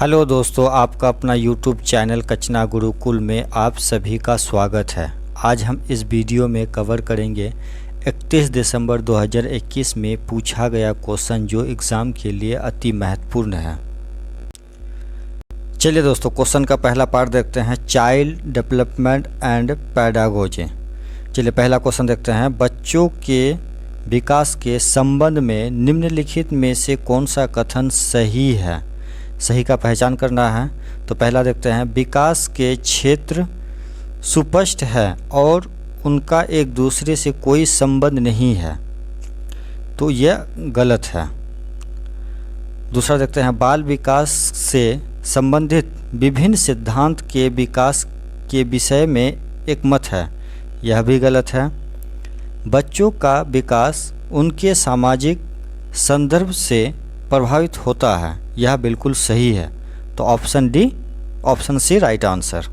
Hello दोस्तों, आपका अपना YouTube चैनल कचना गुरुकुल में आप सभी का स्वागत है। आज हम इस वीडियो में कवर करेंगे 31 दिसंबर 2021 में पूछा गया क्वेश्चन जो एग्ज़ाम के लिए अति महत्वपूर्ण है। चलिए दोस्तों, क्वेश्चन का पहला पार्ट देखते हैं, चाइल्ड डेवलपमेंट एंड पैडागोजी। चलिए पहला क्वेश्चन देखते हैं, बच्चों के विकास के संबंध में निम्नलिखित में से कौन सा कथन सही है। सही का पहचान करना है। तो पहला देखते हैं, विकास के क्षेत्र सुस्पष्ट है और उनका एक दूसरे से कोई संबंध नहीं है, तो यह गलत है। दूसरा देखते हैं, बाल विकास से संबंधित विभिन्न सिद्धांत के विकास के विषय में एक मत है, यह भी गलत है। बच्चों का विकास उनके सामाजिक संदर्भ से प्रभावित होता है, यह बिल्कुल सही है। तो ऑप्शन सी राइट आंसर।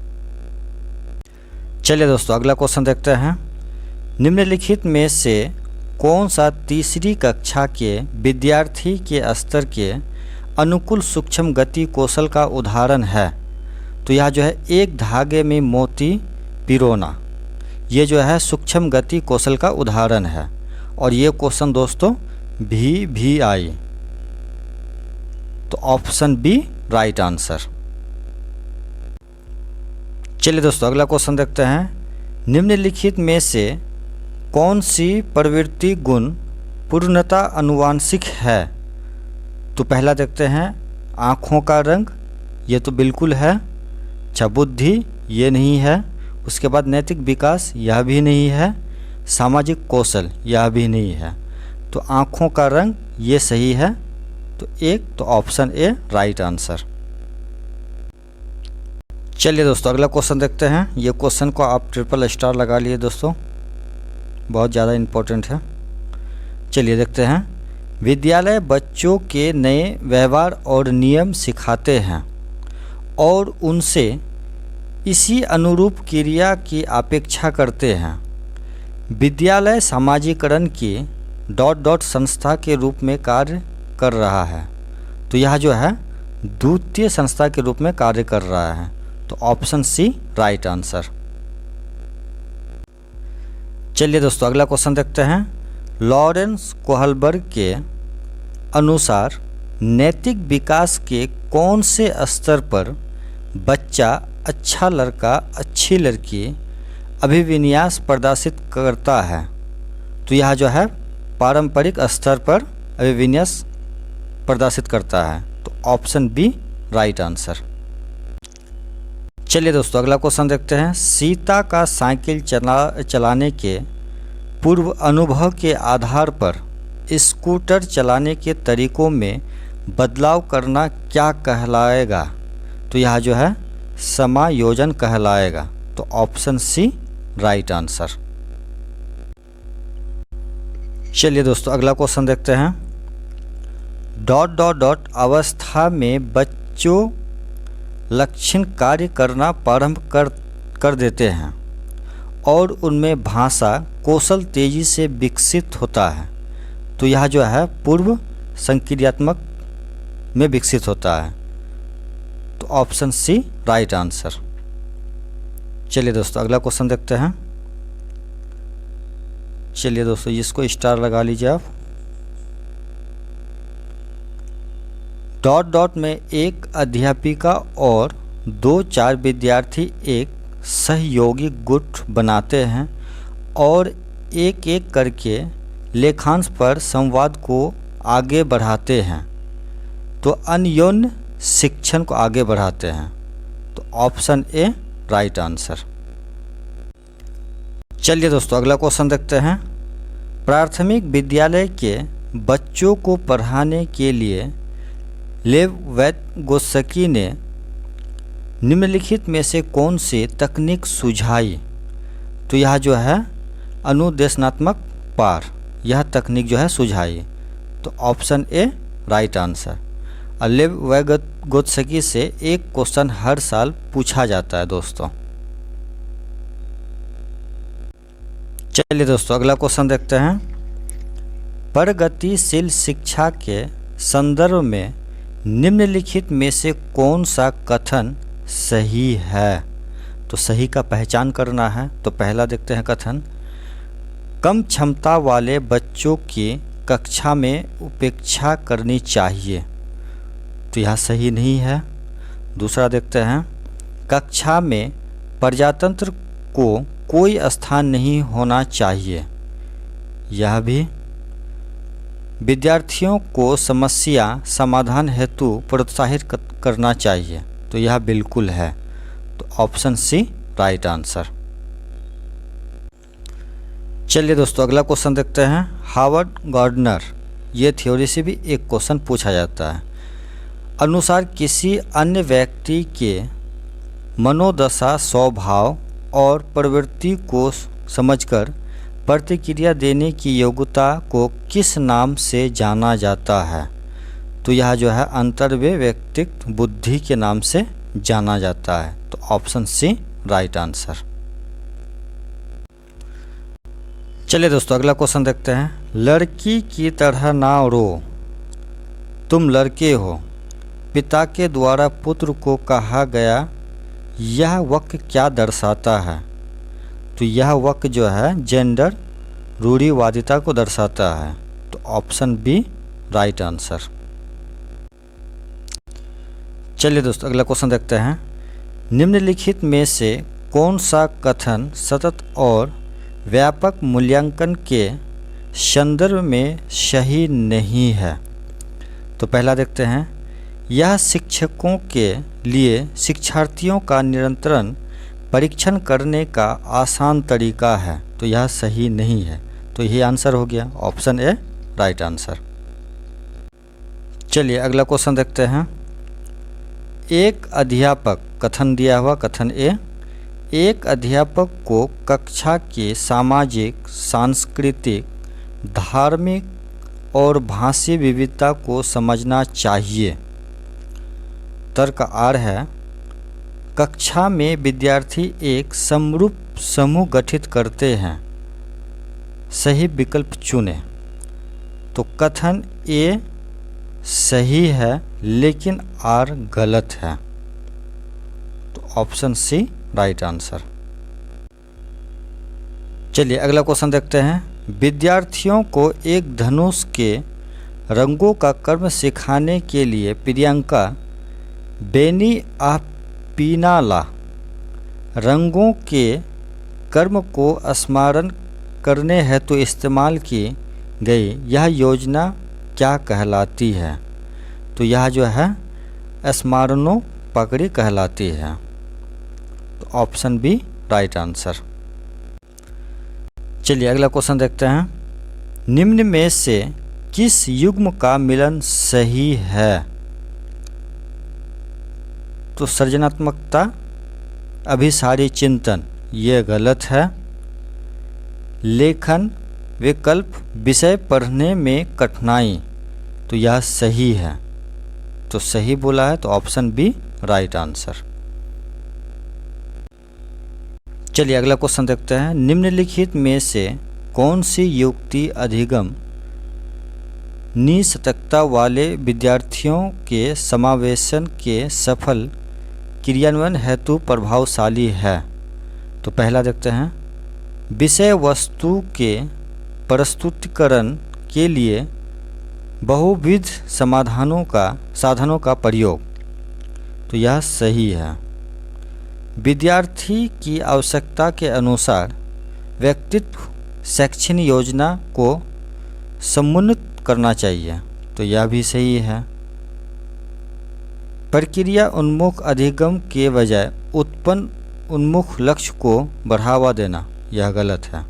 चलिए दोस्तों, अगला क्वेश्चन देखते हैं, निम्नलिखित में से कौन सा तीसरी कक्षा के विद्यार्थी के स्तर के अनुकूल सूक्ष्म गति कौशल का उदाहरण है। तो यह जो है, एक धागे में मोती पिरोना, ये जो है सूक्ष्म गति कौशल का उदाहरण है। और ये क्वेश्चन दोस्तों भी आई, तो ऑप्शन बी राइट आंसर। चलिए दोस्तों, अगला क्वेश्चन देखते हैं, निम्नलिखित में से कौन सी प्रवृत्ति गुण पूर्णतः आनुवांशिक है। तो पहला देखते हैं, आँखों का रंग, ये तो बिल्कुल है। अच्छा, बुद्धि ये नहीं है। उसके बाद नैतिक विकास, यह भी नहीं है। सामाजिक कौशल, यह भी नहीं है। तो आँखों का रंग ये सही है, तो ऑप्शन ए राइट आंसर। चलिए दोस्तों, अगला क्वेश्चन देखते हैं। ये क्वेश्चन को आप ट्रिपल स्टार लगा लिए दोस्तों, बहुत ज़्यादा इम्पोर्टेंट है। चलिए देखते हैं, विद्यालय बच्चों के नए व्यवहार और नियम सिखाते हैं और उनसे इसी अनुरूप क्रिया की अपेक्षा करते हैं। विद्यालय समाजीकरण की संस्था के रूप में कार्य कर रहा है। तो यह जो है द्वितीय संस्था के रूप में कार्य कर रहा है। तो ऑप्शन सी राइट आंसर। चलिए दोस्तों, अगला क्वेश्चन देखते हैं, लॉरेंस कोहलबर्ग के अनुसार नैतिक विकास के कौन से स्तर पर बच्चा अच्छा लड़का अच्छी लड़की अभिविन्यास प्रदर्शित करता है। तो यह जो है पारंपरिक स्तर पर अभिविन्यास प्रदर्शित करता है। तो ऑप्शन बी राइट आंसर। चलिए दोस्तों, अगला क्वेश्चन देखते हैं, सीता का साइकिल चलाने के पूर्व अनुभव के आधार पर स्कूटर चलाने के तरीकों में बदलाव करना क्या कहलाएगा। तो यह जो है समायोजन कहलाएगा। तो ऑप्शन सी राइट आंसर। चलिए दोस्तों, अगला क्वेश्चन देखते हैं, अवस्था में बच्चों लक्षण कार्य करना प्रारंभ कर देते हैं और उनमें भाषा कौशल तेजी से विकसित होता है। तो यह जो है पूर्व संक्रियात्मक में विकसित होता है। तो ऑप्शन सी राइट आंसर। चलिए दोस्तों, अगला क्वेश्चन देखते हैं। चलिए दोस्तों, इसको स्टार लगा लीजिए आप। में एक अध्यापिका और 2-4 विद्यार्थी एक सहयोगी गुट बनाते हैं और एक एक करके लेखांश पर संवाद को आगे बढ़ाते हैं। तो अन्योन्य शिक्षण को आगे बढ़ाते हैं। तो ऑप्शन ए राइट आंसर। चलिए दोस्तों, अगला क्वेश्चन देखते हैं, प्राथमिक विद्यालय के बच्चों को पढ़ाने के लिए लेव वैगोत्स्की ने निम्नलिखित में से कौन सी तकनीक सुझाई। तो यह जो है अनुदेशनात्मक पार, यह तकनीक जो है सुझाई। तो ऑप्शन ए राइट आंसर। लेव वैगोत्स्की से एक क्वेश्चन हर साल पूछा जाता है दोस्तों। चलिए दोस्तों, अगला क्वेश्चन देखते हैं, प्रगतिशील शिक्षा के संदर्भ में निम्नलिखित में से कौन सा कथन सही है? तो सही का पहचान करना है। तो पहला देखते हैं कथन, कम क्षमता वाले बच्चों की कक्षा में उपेक्षा करनी चाहिए। तो यह सही नहीं है। दूसरा देखते हैं, कक्षा में प्रजातंत्र को कोई स्थान नहीं होना चाहिए। यह भी। विद्यार्थियों को समस्या समाधान हेतु प्रोत्साहित करना चाहिए। तो यह बिल्कुल है। तो ऑप्शन सी राइट आंसर। चलिए दोस्तों अगला क्वेश्चन देखते हैं। हावर्ड गार्डनर, ये थ्योरी से भी एक क्वेश्चन पूछा जाता है। अनुसार किसी अन्य व्यक्ति के मनोदशा, स्वभाव और प्रवृत्ति को समझकर प्रतिक्रिया देने की योग्यता को किस नाम से जाना जाता है? तो यह जो है अंतर्वैयक्तिक बुद्धि के नाम से जाना जाता है। तो ऑप्शन सी राइट आंसर। चलिए दोस्तों अगला क्वेश्चन देखते हैं। लड़की की तरह ना रो, तुम लड़के हो, पिता के द्वारा पुत्र को कहा गया, यह वाक्य क्या दर्शाता है? तो यह वाक्य जो है जेंडर रूढ़िवादिता को दर्शाता है। तो ऑप्शन बी राइट आंसर। चलिए दोस्तों अगला क्वेश्चन देखते हैं। निम्नलिखित में से कौन सा कथन सतत और व्यापक मूल्यांकन के संदर्भ में सही नहीं है? तो पहला देखते हैं, यह शिक्षकों के लिए शिक्षार्थियों का निरंतर परीक्षण करने का आसान तरीका है। तो यह सही नहीं है। तो यही आंसर हो गया, ऑप्शन ए राइट आंसर। चलिए अगला क्वेश्चन देखते हैं। एक अध्यापक, कथन दिया हुआ कथन ए, एक अध्यापक को कक्षा के सामाजिक, सांस्कृतिक, धार्मिक और भाषीय विविधता को समझना चाहिए। तर्क आर है, कक्षा में विद्यार्थी एक समरूप समूह गठित करते हैं। सही विकल्प चुनें। तो कथन ए सही है लेकिन आर गलत है। तो ऑप्शन सी राइट आंसर। चलिए अगला क्वेश्चन देखते हैं। विद्यार्थियों को एक धनुष के रंगों का कर्म सिखाने के लिए प्रियंका बेनी पीनाला रंगों के कर्म को स्मरण करने हेतु इस्तेमाल की गई यह योजना क्या कहलाती है? तो यह जो है स्मरणों पकड़ी कहलाती है। तो ऑप्शन बी राइट आंसर। चलिए अगला क्वेश्चन देखते हैं। निम्न में से किस युग्म का मिलन सही है? तो सृजनात्मकता, अभिसारी चिंतन, ये गलत है। लेखन विकल्प, विषय पढ़ने में कठिनाई, तो यह सही है। तो सही बोला है। तो ऑप्शन बी राइट आंसर। चलिए अगला क्वेश्चन देखते हैं। निम्नलिखित में से कौन सी युक्ति अधिगम निसतर्कता वाले विद्यार्थियों के समावेशन के सफल क्रियान्वयन हेतु प्रभावशाली है? तो पहला देखते हैं, विषय वस्तु के प्रस्तुतिकरण के लिए बहुविध साधनों का प्रयोग, तो यह सही है। विद्यार्थी की आवश्यकता के अनुसार व्यक्तित्व शैक्षणिक योजना को समुन्नत करना चाहिए, तो यह भी सही है। प्रक्रिया उन्मुख अधिगम के बजाय उत्पन्न उन्मुख लक्ष्य को बढ़ावा देना, यह गलत है।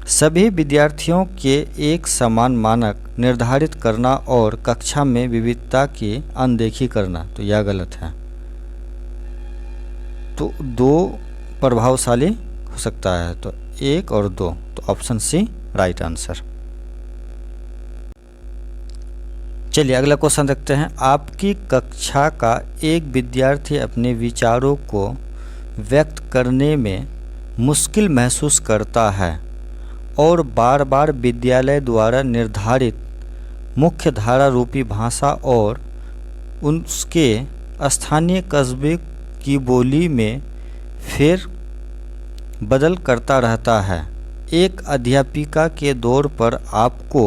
सभी विद्यार्थियों के एक समान मानक निर्धारित करना और कक्षा में विविधता की अनदेखी करना, तो यह गलत है। तो दो प्रभावशाली हो सकता है, तो एक और दो, तो ऑप्शन सी राइट आंसर। चलिए अगला क्वेश्चन देखते हैं। आपकी कक्षा का एक विद्यार्थी अपने विचारों को व्यक्त करने में मुश्किल महसूस करता है और बार बार विद्यालय द्वारा निर्धारित मुख्य धारा रूपी भाषा और उसके स्थानीय कस्बे की बोली में फेर बदल करता रहता है। एक अध्यापिका के दौर पर आपको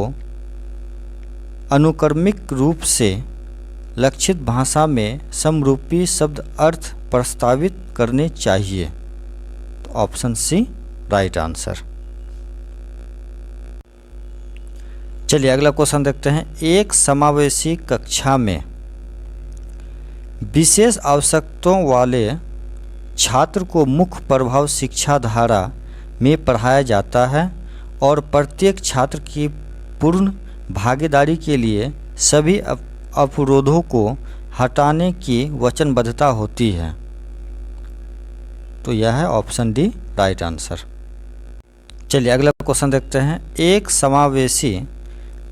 अनुक्रमिक रूप से लक्षित भाषा में समरूपी शब्द अर्थ प्रस्तावित करने चाहिए। तो ऑप्शन सी राइट आंसर। चलिए अगला क्वेश्चन देखते हैं। एक समावेशी कक्षा में विशेष आवश्यकताओं वाले छात्र को मुख्य प्रभाव शिक्षा धारा में पढ़ाया जाता है और प्रत्येक छात्र की पूर्ण भागीदारी के लिए सभी अवरोधों को हटाने की वचनबद्धता होती है। तो यह है ऑप्शन डी राइट आंसर। चलिए अगला क्वेश्चन देखते हैं। एक समावेशी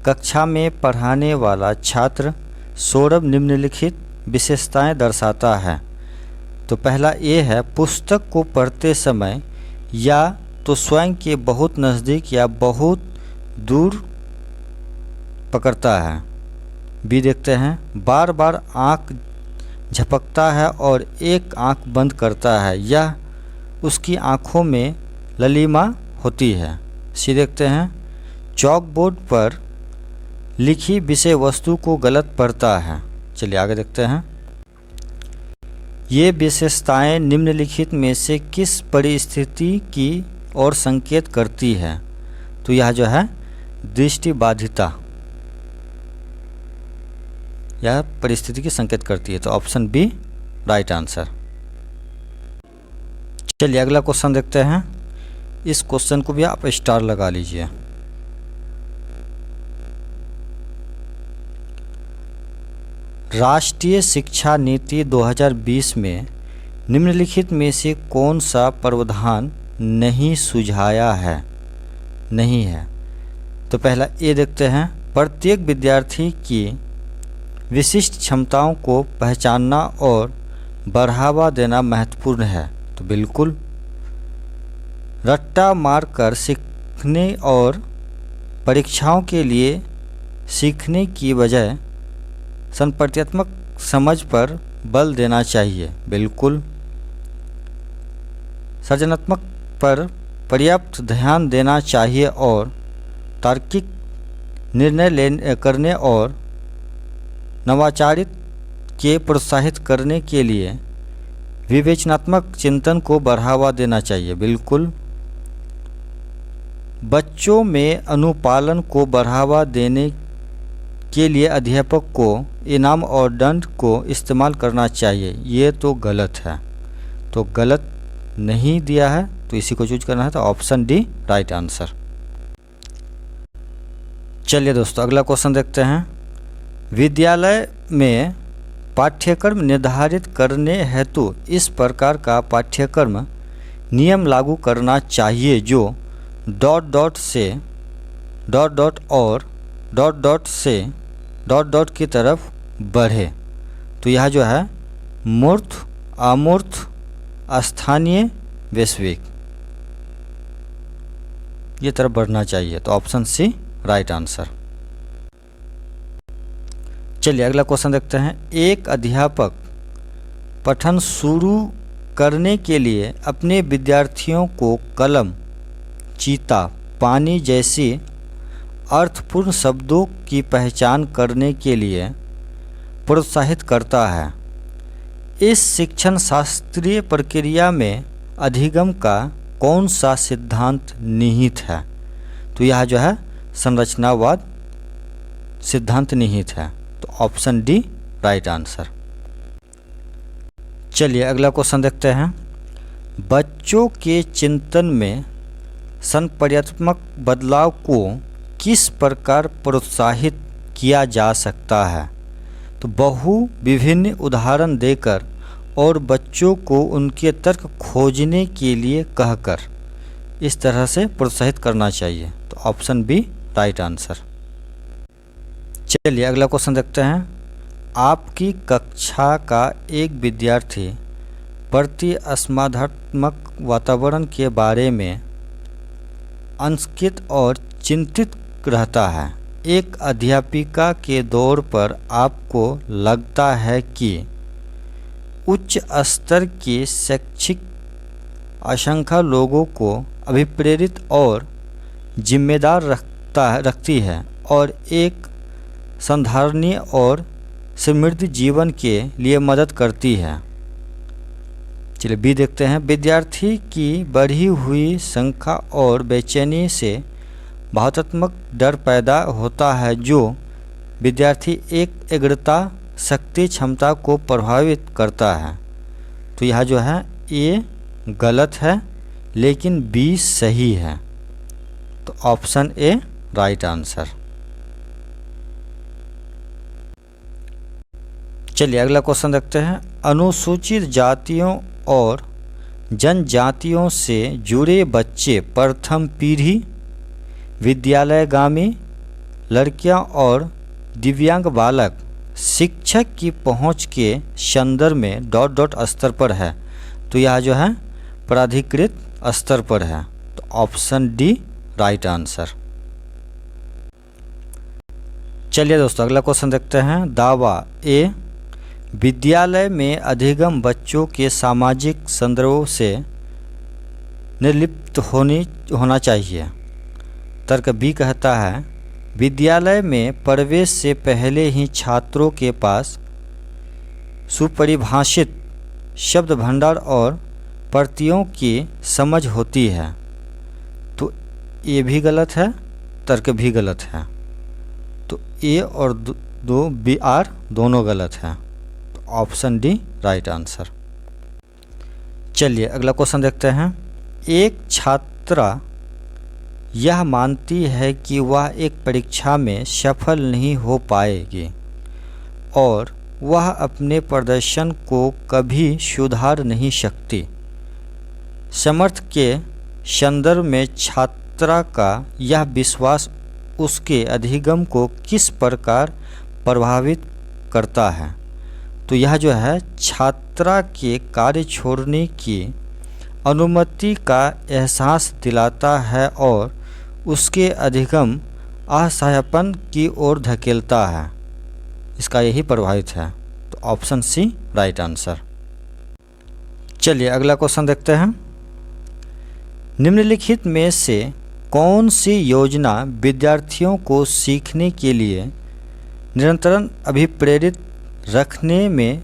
कक्षा में पढ़ाने वाला छात्र सौरभ निम्नलिखित विशेषताएं दर्शाता है। तो पहला ये है, पुस्तक को पढ़ते समय या तो स्वयं के बहुत नज़दीक या बहुत दूर पकड़ता है। बी देखते हैं, बार बार आँख झपकता है और एक आँख बंद करता है, यह उसकी आँखों में ललीमा होती है। सी देखते हैं, चॉक बोर्ड पर लिखी विषय वस्तु को गलत पढ़ता है। चलिए आगे देखते हैं। ये विशेषताएं निम्नलिखित में से किस परिस्थिति की ओर संकेत करती है? तो यह जो है दृष्टिबाधिता, यह परिस्थिति की संकेत करती है। तो ऑप्शन बी राइट आंसर। चलिए अगला क्वेश्चन देखते हैं। इस क्वेश्चन को भी आप स्टार लगा लीजिए। राष्ट्रीय शिक्षा नीति 2020 में निम्नलिखित में से कौन सा प्रावधान नहीं सुझाया है, नहीं है? तो पहला ए देखते हैं, प्रत्येक विद्यार्थी की विशिष्ट क्षमताओं को पहचानना और बढ़ावा देना महत्वपूर्ण है। तो बिल्कुल। रट्टा मारकर सीखने और परीक्षाओं के लिए सीखने की बजाय संप्रत्यात्मक समझ पर बल देना चाहिए। बिल्कुल। सृजनात्मक पर पर्याप्त ध्यान देना चाहिए और तार्किक निर्णय करने और नवाचारित के प्रोत्साहित करने के लिए विवेचनात्मक चिंतन को बढ़ावा देना चाहिए। बिल्कुल। बच्चों में अनुपालन को बढ़ावा देने के लिए अध्यापक को इनाम और दंड को इस्तेमाल करना चाहिए। ये तो गलत है, तो गलत नहीं दिया है, तो इसी को चूज करना है। तो ऑप्शन डी राइट आंसर। चलिए दोस्तों अगला क्वेश्चन देखते हैं। विद्यालय में पाठ्यक्रम निर्धारित करने हेतु इस प्रकार का पाठ्यक्रम नियम लागू करना चाहिए जो डॉट डॉट से डॉट डॉट और डॉट डॉट से डॉट डॉट की तरफ बढ़े। तो यह जो है मूर्त, अमूर्त, स्थानीय, वैश्विक, ये तरफ बढ़ना चाहिए। तो ऑप्शन सी राइट आंसर। चलिए अगला क्वेश्चन देखते हैं। एक अध्यापक पठन शुरू करने के लिए अपने विद्यार्थियों को कलम, चीता, पानी जैसी अर्थपूर्ण शब्दों की पहचान करने के लिए प्रोत्साहित करता है। इस शिक्षण शास्त्रीय प्रक्रिया में अधिगम का कौन सा सिद्धांत निहित है? तो यह जो है संरचनावाद सिद्धांत निहित है। तो ऑप्शन डी राइट आंसर। चलिए अगला क्वेश्चन देखते हैं। बच्चों के चिंतन में संपर्यात्मक बदलाव को किस प्रकार प्रोत्साहित किया जा सकता है? तो बहु विभिन्न उदाहरण देकर और बच्चों को उनके तर्क खोजने के लिए कहकर इस तरह से प्रोत्साहित करना चाहिए। तो ऑप्शन बी राइट आंसर। चलिए अगला क्वेश्चन देखते हैं। आपकी कक्षा का एक विद्यार्थी प्रतिस्पर्धात्मक वातावरण के बारे में अनिश्चित और चिंतित रहता है। एक अध्यापिका के तौर पर आपको लगता है कि उच्च स्तर की शैक्षिक आकांक्षा लोगों को अभिप्रेरित और जिम्मेदार रखती है और एक संधारणीय और समृद्ध जीवन के लिए मदद करती है। चलिए बी देखते हैं। विद्यार्थी की बढ़ी हुई संख्या और बेचैनी से भावनात्मक डर पैदा होता है जो विद्यार्थी एक एकाग्रता शक्ति क्षमता को प्रभावित करता है। तो यह जो है ए गलत है लेकिन बी सही है। तो ऑप्शन ए राइट आंसर। चलिए अगला क्वेश्चन देखते हैं। अनुसूचित जातियों और जनजातियों से जुड़े बच्चे प्रथम पीढ़ी विद्यालयगामी लड़कियां और दिव्यांग बालक शिक्षक की पहुंच के संदर्भ में स्तर पर है। तो यह जो है प्राधिकृत स्तर पर है। तो ऑप्शन डी राइट आंसर। चलिए दोस्तों अगला क्वेश्चन देखते हैं। दावा ए विद्यालय में अधिगम बच्चों के सामाजिक संदर्भों से निर्लिप्त होना चाहिए। तर्क बी कहता है विद्यालय में प्रवेश से पहले ही छात्रों के पास सुपरिभाषित शब्द भंडार और प्रतियों की समझ होती है। तो ये भी गलत है, तर्क भी गलत है। तो ए और दो बी आर दोनों गलत हैं। तो ऑप्शन डी राइट आंसर। चलिए अगला क्वेश्चन देखते हैं। एक छात्रा यह मानती है कि वह एक परीक्षा में सफल नहीं हो पाएगी और वह अपने प्रदर्शन को कभी सुधार नहीं सकती। समर्थ के संदर्भ में छात्रा का यह विश्वास उसके अधिगम को किस प्रकार प्रभावित करता है। तो यह जो है छात्रा के कार्य छोड़ने की अनुमति का एहसास दिलाता है और उसके अधिगम असहायपन की ओर धकेलता है। इसका यही प्रभावित है। तो ऑप्शन सी राइट आंसर। चलिए अगला क्वेश्चन देखते हैं। निम्नलिखित में से कौन सी योजना विद्यार्थियों को सीखने के लिए निरंतर अभिप्रेरित रखने में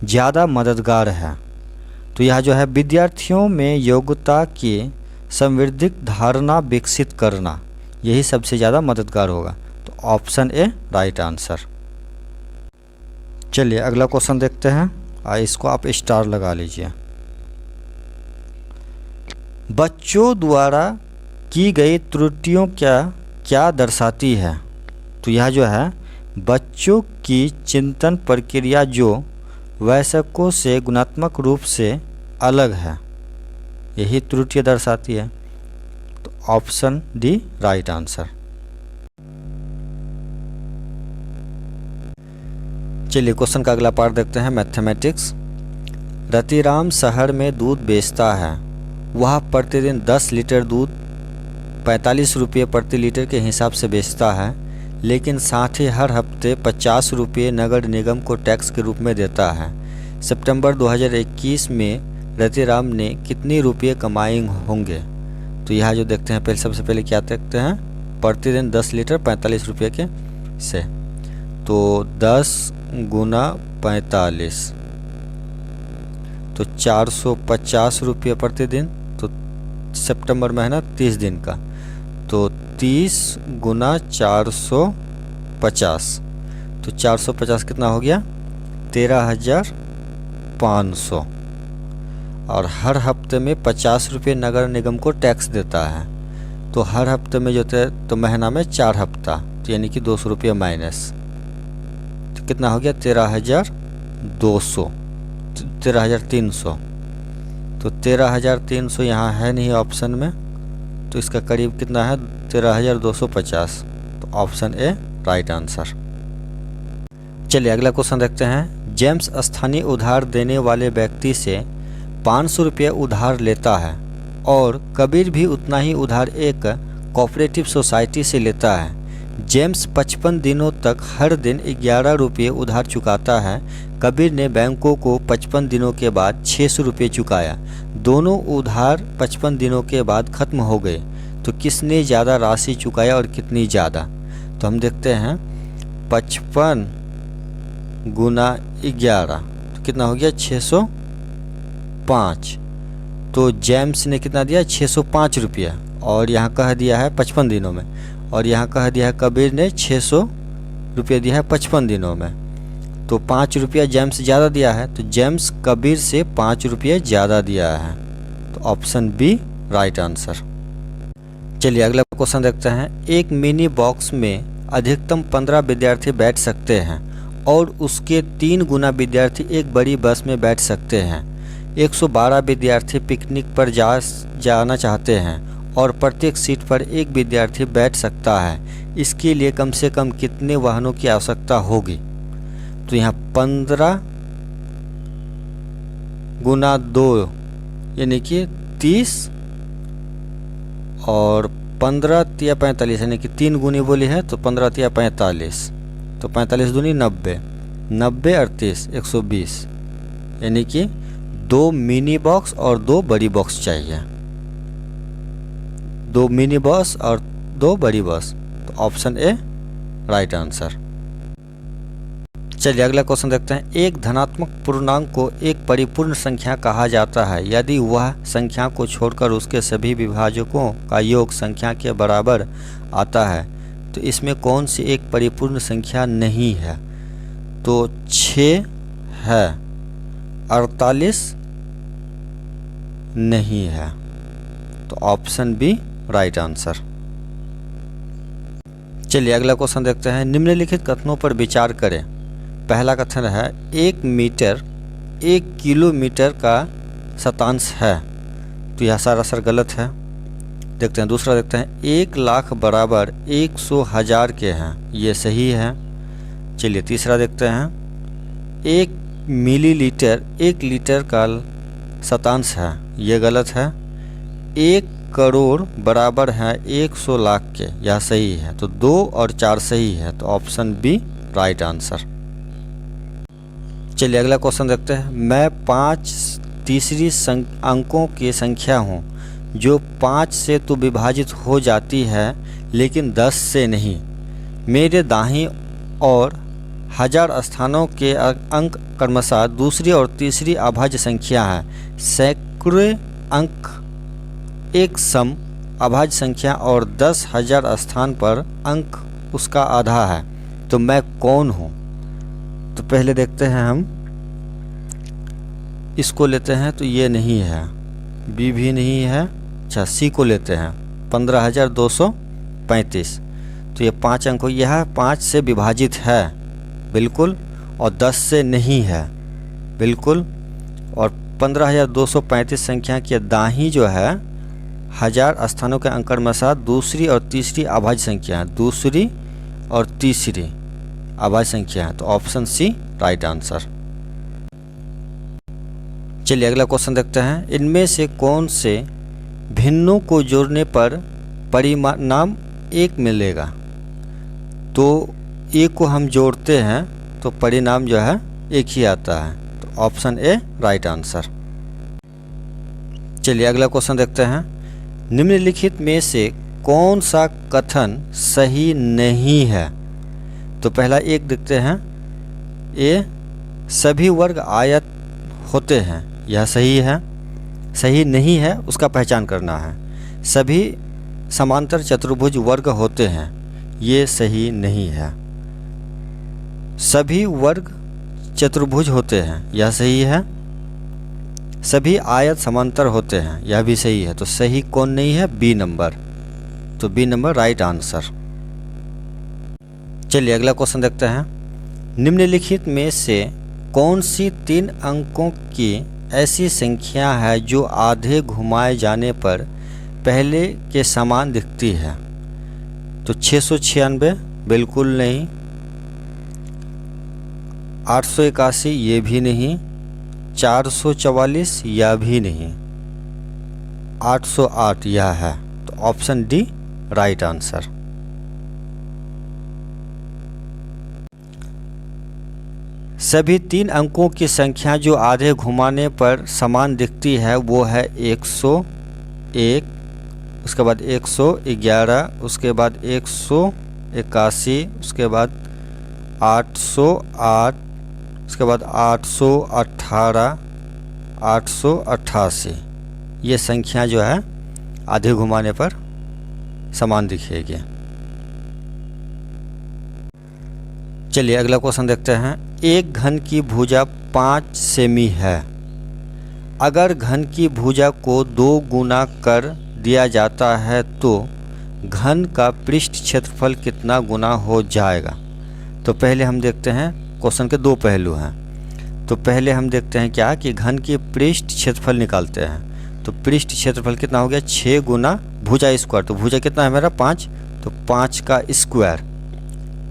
ज़्यादा मददगार है। तो यह जो है विद्यार्थियों में योग्यता की संवर्धित धारणा विकसित करना, यही सबसे ज़्यादा मददगार होगा। तो ऑप्शन ए राइट आंसर। चलिए अगला क्वेश्चन देखते हैं। इसको आप स्टार लगा लीजिए। बच्चों द्वारा की गई त्रुटियों क्या दर्शाती है। तो यह जो है बच्चों की चिंतन प्रक्रिया जो वयस्कों से गुणात्मक रूप से अलग है, यही त्रुटियाँ दर्शाती है। तो ऑप्शन डी राइट आंसर। चलिए क्वेश्चन का अगला पार्ट देखते हैं। मैथमेटिक्स। रतिराम शहर में दूध बेचता है। वह प्रतिदिन 10 लीटर दूध 45 रुपये प्रति लीटर के हिसाब से बेचता है, लेकिन साथ ही हर हफ्ते 50 रुपये नगर निगम को टैक्स के रूप में देता है। सितंबर 2021 में रतिराम ने कितनी रुपये कमाए होंगे। तो यह जो देखते हैं सबसे पहले क्या देखते हैं, प्रतिदिन 10 लीटर 45 रुपये के से। तो 10 गुना 45 तो 450 रुपये प्रतिदिन। तो सितंबर महीना 30 दिन का, तो 30 गुना 450। तो 450 कितना हो गया 13,500। और हर हफ्ते में 50 रुपये नगर निगम को टैक्स देता है। तो हर हफ्ते में जो थे तो महीना में 4 हफ्ता, तो यानी कि 200 रुपये माइनस, तो कितना हो गया 13,200 13,300। तो 13,300 यहाँ है नहीं ऑप्शन में, तो इसका करीब कितना है 13,250। तो ऑप्शन ए राइट आंसर। चलिए अगला क्वेश्चन देखते हैं। जेम्स स्थानीय उधार देने वाले व्यक्ति से 500 रुपये उधार लेता है और कबीर भी उतना ही उधार एक कोऑपरेटिव सोसाइटी से लेता है। जेम्स 55 दिनों तक हर दिन 11 रुपये उधार चुकाता है। कबीर ने बैंकों को 55 दिनों के बाद 600 रुपये चुकाया। दोनों उधार 55 दिनों के बाद ख़त्म हो गए, तो किसने ज़्यादा राशि चुकाया और कितनी ज़्यादा? तो हम देखते हैं 55 गुना 11 तो कितना हो गया 605। तो जेम्स ने कितना दिया 605 रुपया, और यहाँ कह दिया है 55 दिनों में, और यहाँ कह दिया है कबीर ने 600 रुपये दिया है 55 दिनों में। तो 5 रुपया जेम्स ज़्यादा दिया है, तो जेम्स कबीर से 5 रुपये ज़्यादा दिया है। तो ऑप्शन बी राइट आंसर। चलिए अगला क्वेश्चन देखते हैं। एक मिनी बॉक्स में अधिकतम 15 विद्यार्थी बैठ सकते हैं और उसके 3 गुना विद्यार्थी एक बड़ी बस में बैठ सकते हैं। 112 विद्यार्थी पिकनिक पर जाना चाहते हैं और प्रत्येक सीट पर एक विद्यार्थी बैठ सकता है। इसके लिए कम से कम कितने वाहनों की आवश्यकता होगी? तो यहाँ 15 गुना 2 यानी कि 30 और 15 तिया 45 यानी कि 3 गुनी बोली है, तो 15 तिया 45, तो 45 दूनी 90, 90 और 30 120, यानी कि 2 मिनी बॉक्स और 2 बड़ी बॉक्स चाहिए। 2 मिनी बस और 2 बड़ी बस, तो ऑप्शन ए राइट आंसर। चलिए अगला क्वेश्चन देखते हैं। एक धनात्मक पूर्णांक को एक परिपूर्ण संख्या कहा जाता है यदि वह संख्या को छोड़कर उसके सभी विभाजकों का योग संख्या के बराबर आता है। तो इसमें कौन सी एक परिपूर्ण संख्या नहीं है? तो 6 है, 48 नहीं है, तो ऑप्शन बी राइट आंसर। चलिए अगला क्वेश्चन देखते हैं। निम्नलिखित कथनों पर विचार करें। पहला कथन है 1 मीटर 1 किलोमीटर का शतांश है, तो यह सरासर गलत है। देखते हैं दूसरा देखते हैं 1 लाख बराबर 100,000 के हैं, ये सही है। चलिए तीसरा देखते हैं 1 मिलीलीटर 1 लीटर का शतांश है, ये गलत है। 1 करोड़ बराबर है 100 लाख के, यह सही है। तो 2 और 4 सही है, तो ऑप्शन बी राइट आंसर। चलिए अगला क्वेश्चन देखते हैं। मैं 5 तीसरी अंकों की संख्या हूँ जो 5 से तो विभाजित हो जाती है लेकिन 10 से नहीं। मेरे दाहिनी और 1000 स्थानों के अंक क्रमशः दूसरी और तीसरी अभाज्य संख्या है। सैकड़ों अंक एक सम अभाज्य संख्या और 10,000 स्थान पर अंक उसका आधा है, तो मैं कौन हूँ? तो पहले देखते हैं हम इसको लेते हैं, तो ये नहीं है, बी भी नहीं है। अच्छा सी को लेते हैं 15,235, तो ये 5 अंक, यह 5 से विभाजित है बिल्कुल, और 10 से नहीं है बिल्कुल। और 15,235 संख्या के दाही जो है 1000 स्थानों के अंक क्रमशः दूसरी और तीसरी अभाज्य संख्या, दूसरी और तीसरी अभाज्य संख्या है, तो ऑप्शन सी राइट आंसर। चलिए अगला क्वेश्चन देखते हैं। इनमें से कौन से भिन्नों को जोड़ने पर परिणाम 1 मिलेगा? तो 1 को हम जोड़ते हैं तो परिणाम जो है 1 ही आता है, तो ऑप्शन ए राइट आंसर। चलिए अगला क्वेश्चन देखते हैं। निम्नलिखित में से कौन सा कथन सही नहीं है? तो पहला एक देखते हैं, ए सभी वर्ग आयत होते हैं, यह सही है। सही नहीं है उसका पहचान करना है। सभी समांतर चतुर्भुज वर्ग होते हैं, ये सही नहीं है। सभी वर्ग चतुर्भुज होते हैं, यह सही है। सभी आयत समांतर होते हैं, यह भी सही है। तो सही कौन नहीं है? बी नंबर, तो बी नंबर राइट आंसर। चलिए अगला क्वेश्चन देखते हैं। निम्नलिखित में से कौन सी 3 अंकों की ऐसी संख्या है जो आधे घुमाए जाने पर पहले के समान दिखती है? तो 696 बिल्कुल नहीं, 881 ये भी नहीं, 444 यह भी नहीं, 808 यह है, तो ऑप्शन डी राइट आंसर। सभी 3 अंकों की संख्या जो आधे घुमाने पर समान दिखती है वो है 101, उसके बाद 111, उसके बाद 181, उसके बाद 808, उसके बाद 818, 888। ये संख्या जो है आधे घुमाने पर समान दिखेगी। चलिए अगला क्वेश्चन देखते हैं। एक घन की भुजा 5 सेमी है। अगर घन की भुजा को 2 गुना कर दिया जाता है तो घन का पृष्ठ क्षेत्रफल कितना गुना हो जाएगा। तो पहले हम देखते हैं, क्वेश्चन के 2 पहलू हैं। तो पहले हम देखते हैं क्या कि घन की पृष्ठ क्षेत्रफल निकालते हैं। तो पृष्ठ क्षेत्रफल कितना हो गया 6 गुना भुजा स्क्वायर। तो भुजा कितना है मेरा 5, तो 5 का स्क्वायर,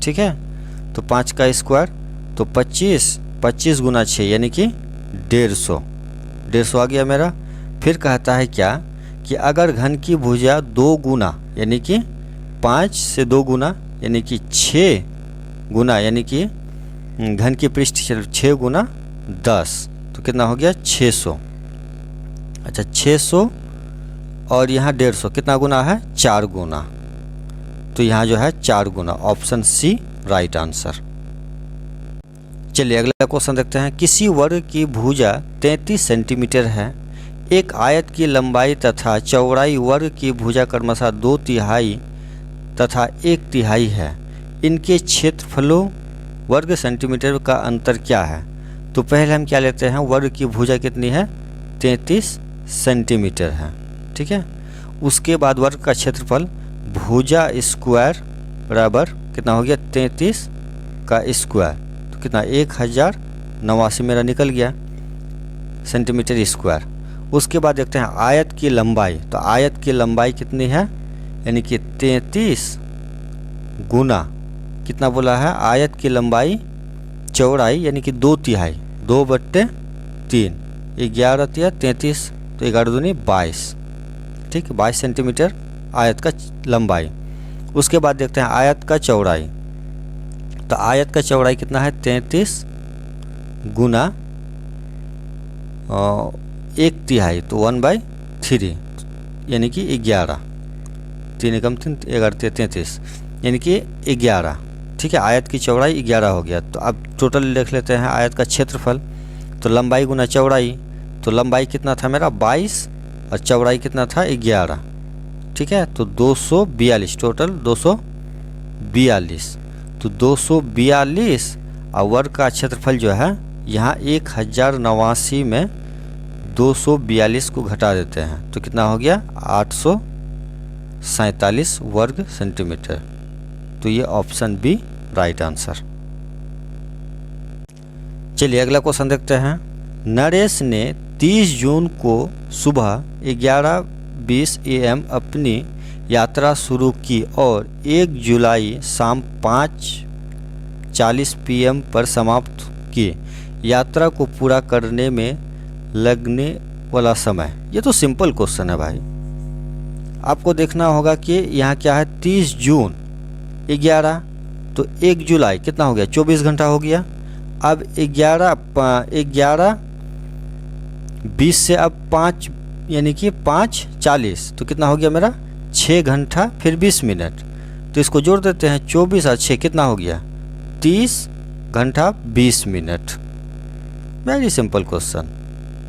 ठीक है। तो 5 का स्क्वायर तो 25 गुना 6 यानी कि 150 आ गया मेरा। फिर कहता है क्या कि अगर घन की भुजा 2 गुना यानी कि 5 से 2 गुना यानी कि 6 गुना यानी कि घन की पृष्ठ 6 गुना 10 तो कितना हो गया 600। अच्छा 600 और यहाँ 150 कितना गुना है 4 गुना। तो यहाँ जो है 4 गुना, ऑप्शन सी राइट आंसर। चलिए अगला क्वेश्चन देखते हैं। किसी वर्ग की भुजा 33 सेंटीमीटर है। एक आयत की लंबाई तथा चौड़ाई वर्ग की भुजा क्रमशः 2/3 तथा 1/3 है। इनके क्षेत्रफलों वर्ग सेंटीमीटर का अंतर क्या है। तो पहले हम क्या लेते हैं, वर्ग की भुजा कितनी है 33 सेंटीमीटर है, ठीक है। उसके बाद वर्ग का क्षेत्रफल भुजा स्क्वायर बराबर कितना हो गया 33 का स्क्वायर, तो कितना 1089 मेरा निकल गया सेंटीमीटर स्क्वायर। उसके बाद देखते हैं आयत की लंबाई। तो आयत की लंबाई कितनी है यानी कि 33 गुना कितना बोला है आयत की लंबाई चौड़ाई यानी कि 2/3, 2/3, 11 तिया 33 तो 11 दूनी 22, ठीक 22 सेंटीमीटर आयत का लंबाई। उसके बाद देखते हैं आयत का चौड़ाई। तो आयत का चौड़ाई कितना है 33 गुना 1/3 तो 1/3 यानी कि 11, 3 एकम 3 11 33 यानी कि 11, ठीक है। आयत की चौड़ाई 11 हो गया। तो अब टोटल लिख लेते हैं आयत का क्षेत्रफल। तो लंबाई गुना चौड़ाई, तो लंबाई कितना था मेरा 22 और चौड़ाई कितना था 11, ठीक है। तो 242 टोटल 242, तो 242 और वर्ग का क्षेत्रफल जो है यहाँ 1089 में 242 को घटा देते हैं तो कितना हो गया 847 वर्ग सेंटीमीटर। तो ये ऑप्शन बी राइट आंसर। चलिए अगला क्वेश्चन देखते हैं। नरेश ने 30 जून को सुबह 11:20 AM अपनी यात्रा शुरू की और 1 जुलाई शाम 5:40 PM पर समाप्त की। यात्रा को पूरा करने में लगने वाला समय। ये तो सिंपल क्वेश्चन है भाई। आपको देखना होगा कि यहाँ क्या है 30 जून 11 तो 1 जुलाई कितना हो गया 24 घंटा हो गया। अब 11:20 से अब 5 यानी कि 5:40 तो कितना हो गया मेरा 6 घंटा फिर 20 मिनट। तो इसको जोड़ देते हैं 24 और 6 कितना हो गया 30 घंटा 20 मिनट। Very simple question.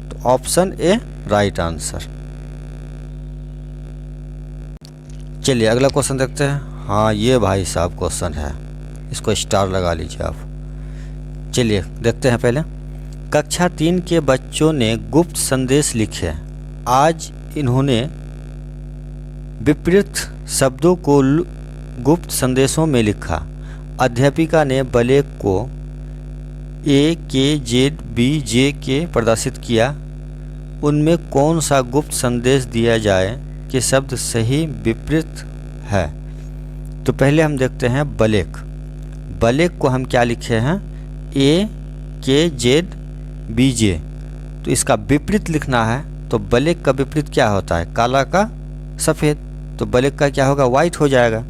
तो ऑप्शन ए राइट आंसर। चलिए अगला क्वेश्चन देखते हैं। हाँ ये भाई साहब क्वेश्चन है, इसको स्टार लगा लीजिए आप। चलिए देखते हैं पहले। कक्षा 3 के बच्चों ने गुप्त संदेश लिखे। आज इन्होंने विपरीत शब्दों को गुप्त संदेशों में लिखा। अध्यापिका ने ब्लैक को AKZBJ प्रदर्शित किया। उनमें कौन सा गुप्त संदेश दिया जाए कि शब्द सही विपरीत है। तो पहले हम देखते हैं ब्लैक। ब्लैक को हम क्या लिखे हैं AKZBJ। तो इसका विपरीत लिखना है। तो ब्लैक का विपरीत क्या होता है काला का सफ़ेद। तो ब्लैक का क्या होगा वाइट हो जाएगा।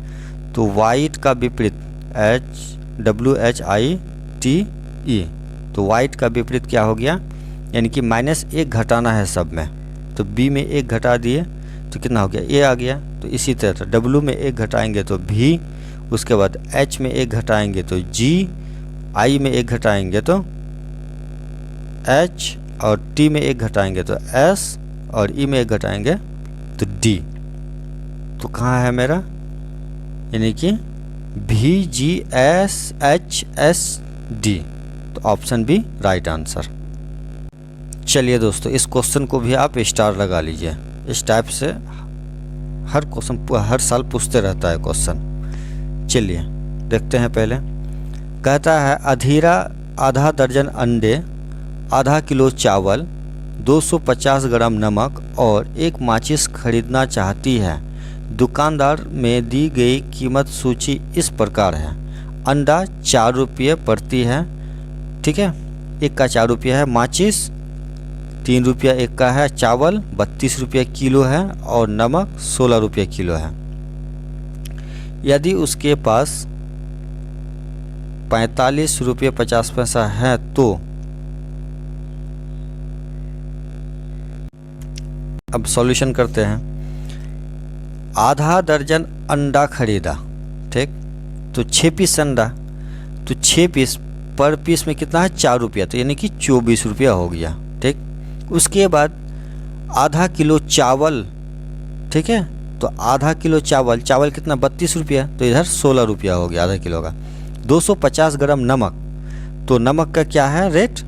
तो वाइट का विपरीत WHITE तो वाइट का विपरीत क्या हो गया, यानी कि -1 घटाना है सब में, तो बी में 1 घटा दिए तो कितना हो गया, ए आ गया। तो इसी तरह डब्लू में 1 घटाएंगे तो भी, उसके बाद एच में 1 घटाएंगे तो जी, आई में 1 घटाएंगे तो एच, और टी में 1 घटाएंगे तो एस, और ई में 1 घटाएंगे तो डी। तो कहाँ है मेरा, यानी कि भी G S H S D, तो ऑप्शन बी राइट आंसर। चलिए दोस्तों, इस क्वेश्चन को भी आप स्टार लगा लीजिए। इस टाइप से हर क्वेश्चन हर साल पूछते रहता है क्वेश्चन। चलिए देखते हैं। पहले कहता है अधीरा आधा दर्जन अंडे, आधा किलो चावल, 250 ग्राम नमक और एक माचिस खरीदना चाहती है। दुकानदार में दी गई कीमत सूची इस प्रकार है। अंडा 4 रुपये प्रति है, ठीक है, एक का 4 रुपये है। माचिस 3 रुपया एक का है। चावल 32 रुपये किलो है और नमक 16 रुपये किलो है। यदि उसके पास 45 रुपये 50 पैसा है तो अब सॉल्यूशन करते हैं। आधा दर्जन अंडा खरीदा, ठीक, तो 6 पीस अंडा, तो 6 पीस पर पीस में कितना है, 4 रुपया, तो यानी कि 24 रुपया हो गया, ठीक। उसके बाद आधा किलो चावल, ठीक है, तो आधा किलो चावल, चावल कितना 32 रुपया, तो इधर 16 रुपया हो गया आधा किलो का। 250 ग्राम नमक, तो नमक का क्या है रेट,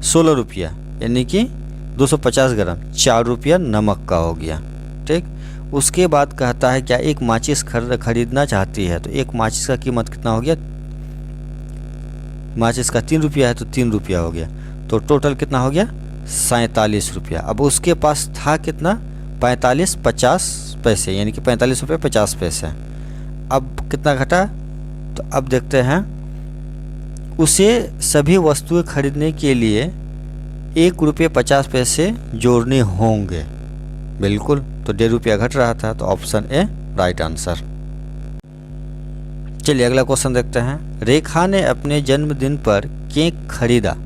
16 रुपया, यानी कि 250 ग्राम 4 रुपया नमक का हो गया, ठीक। उसके बाद कहता है क्या एक माचिस खरीदना चाहती है, तो एक माचिस का कीमत कितना हो गया, माचिस का 3 रुपया है तो 3 रुपया हो गया, तो टोटल कितना हो गया 47 रुपया। अब उसके पास था कितना 45-50 पैसे, यानी कि 45 रुपये 50 पैसे। अब कितना घटा, तो अब देखते हैं उसे सभी वस्तुएं खरीदने के लिए 1 रुपये 50 पैसे जोड़ने होंगे, बिल्कुल, तो 1.5 रुपया घट रहा था, तो ऑप्शन ए राइट आंसर। चलिए अगला क्वेश्चन देखते हैं। रेखा ने अपने जन्मदिन पर केक खरीदा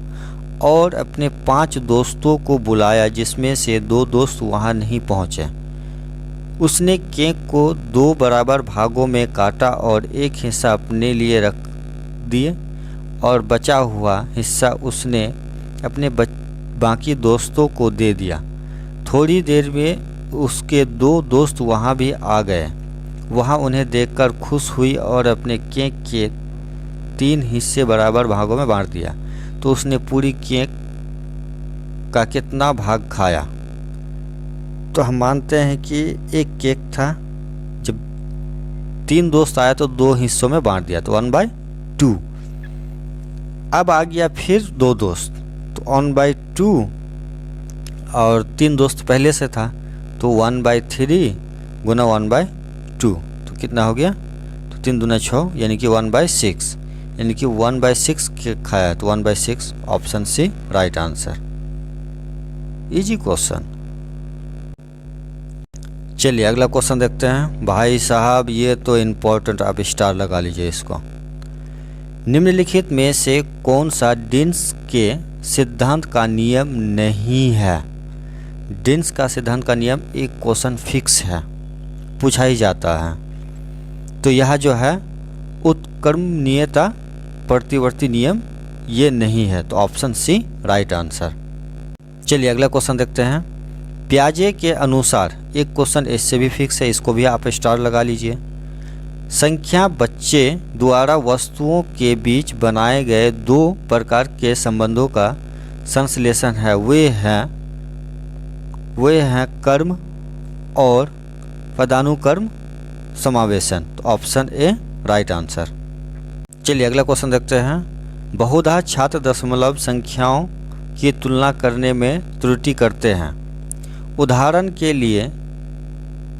और अपने 5 दोस्तों को बुलाया, जिसमें से 2 दोस्त वहां नहीं पहुंचे। उसने केक को 2 बराबर भागों में काटा और एक हिस्सा अपने लिए रख दिए और बचा हुआ हिस्सा उसने अपने बाकी दोस्तों को दे दिया। थोड़ी देर में उसके 2 दोस्त वहां भी आ गए। वह उन्हें देखकर खुश हुई और अपने केक के 3 हिस्से बराबर भागों में बांट दिया। तो उसने पूरी केक का कितना भाग खाया, तो हम मानते हैं कि एक केक था, जब 3 दोस्त आया तो 2 हिस्सों में बांट दिया, तो 1/2। अब आ गया फिर 2 दोस्त, तो 1/2, और 3 दोस्त पहले से था तो 1/3 गुना 1/2, तो कितना हो गया, तो 3 दूना 6, यानी कि 1/6, यानी कि 1/6 खाया, तो 1/6 option C right answer. Easy question. चलिए अगला क्वेश्चन देखते हैं। भाई साहब ये तो इम्पोर्टेंट, आप स्टार लगा लीजिए इसको। निम्नलिखित में से कौन सा डिन्स के सिद्धांत का नियम नहीं है। डिन्स का सिद्धांत का नियम एक क्वेश्चन फिक्स है, पूछा ही जाता है, तो यह जो है उत्क्रमणीयता प्रतिवर्ती नियम ये नहीं है, तो ऑप्शन सी राइट आंसर। चलिए अगला क्वेश्चन देखते हैं। प्याजे के अनुसार, एक क्वेश्चन इससे भी फिक्स है, इसको भी आप स्टार लगा लीजिए। संख्या बच्चे द्वारा वस्तुओं के बीच बनाए गए 2 प्रकार के संबंधों का संश्लेषण है। वे हैं कर्म और पदानुक्रम समावेशन, तो ऑप्शन ए राइट आंसर। चलिए अगला क्वेश्चन देखते हैं। बहुधा छात्र दशमलव संख्याओं की तुलना करने में त्रुटि करते हैं। उदाहरण के लिए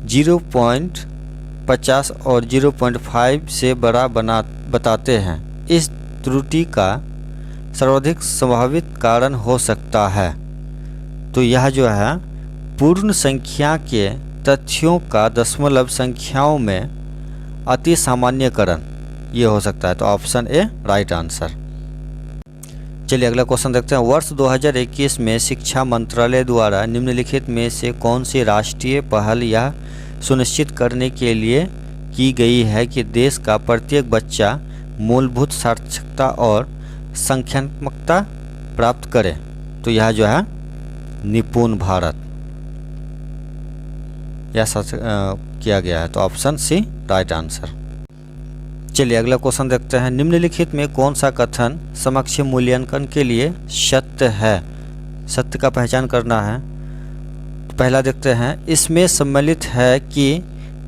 0.50 और 0.5 से बड़ा बताते हैं। इस त्रुटि का सर्वाधिक संभावित कारण हो सकता है, तो यह जो है पूर्ण संख्या के तथ्यों का दशमलव संख्याओं में अति सामान्यकरण ये हो सकता है, तो ऑप्शन ए राइट आंसर। चलिए अगला क्वेश्चन देखते हैं। वर्ष 2021 में शिक्षा मंत्रालय द्वारा निम्नलिखित में से कौन सी राष्ट्रीय पहल यह सुनिश्चित करने के लिए की गई है कि देश का प्रत्येक बच्चा मूलभूत साक्षरता और संख्यात्मकता प्राप्त करे? तो यह जो है निपुण भारत यह किया गया है। तो ऑप्शन सी राइट आंसर। चलिए अगला क्वेश्चन देखते हैं। निम्नलिखित में कौन सा कथन समकक्ष मूल्यांकन के लिए सत्य है? सत्य का पहचान करना है। तो पहला देखते हैं, इसमें सम्मिलित है कि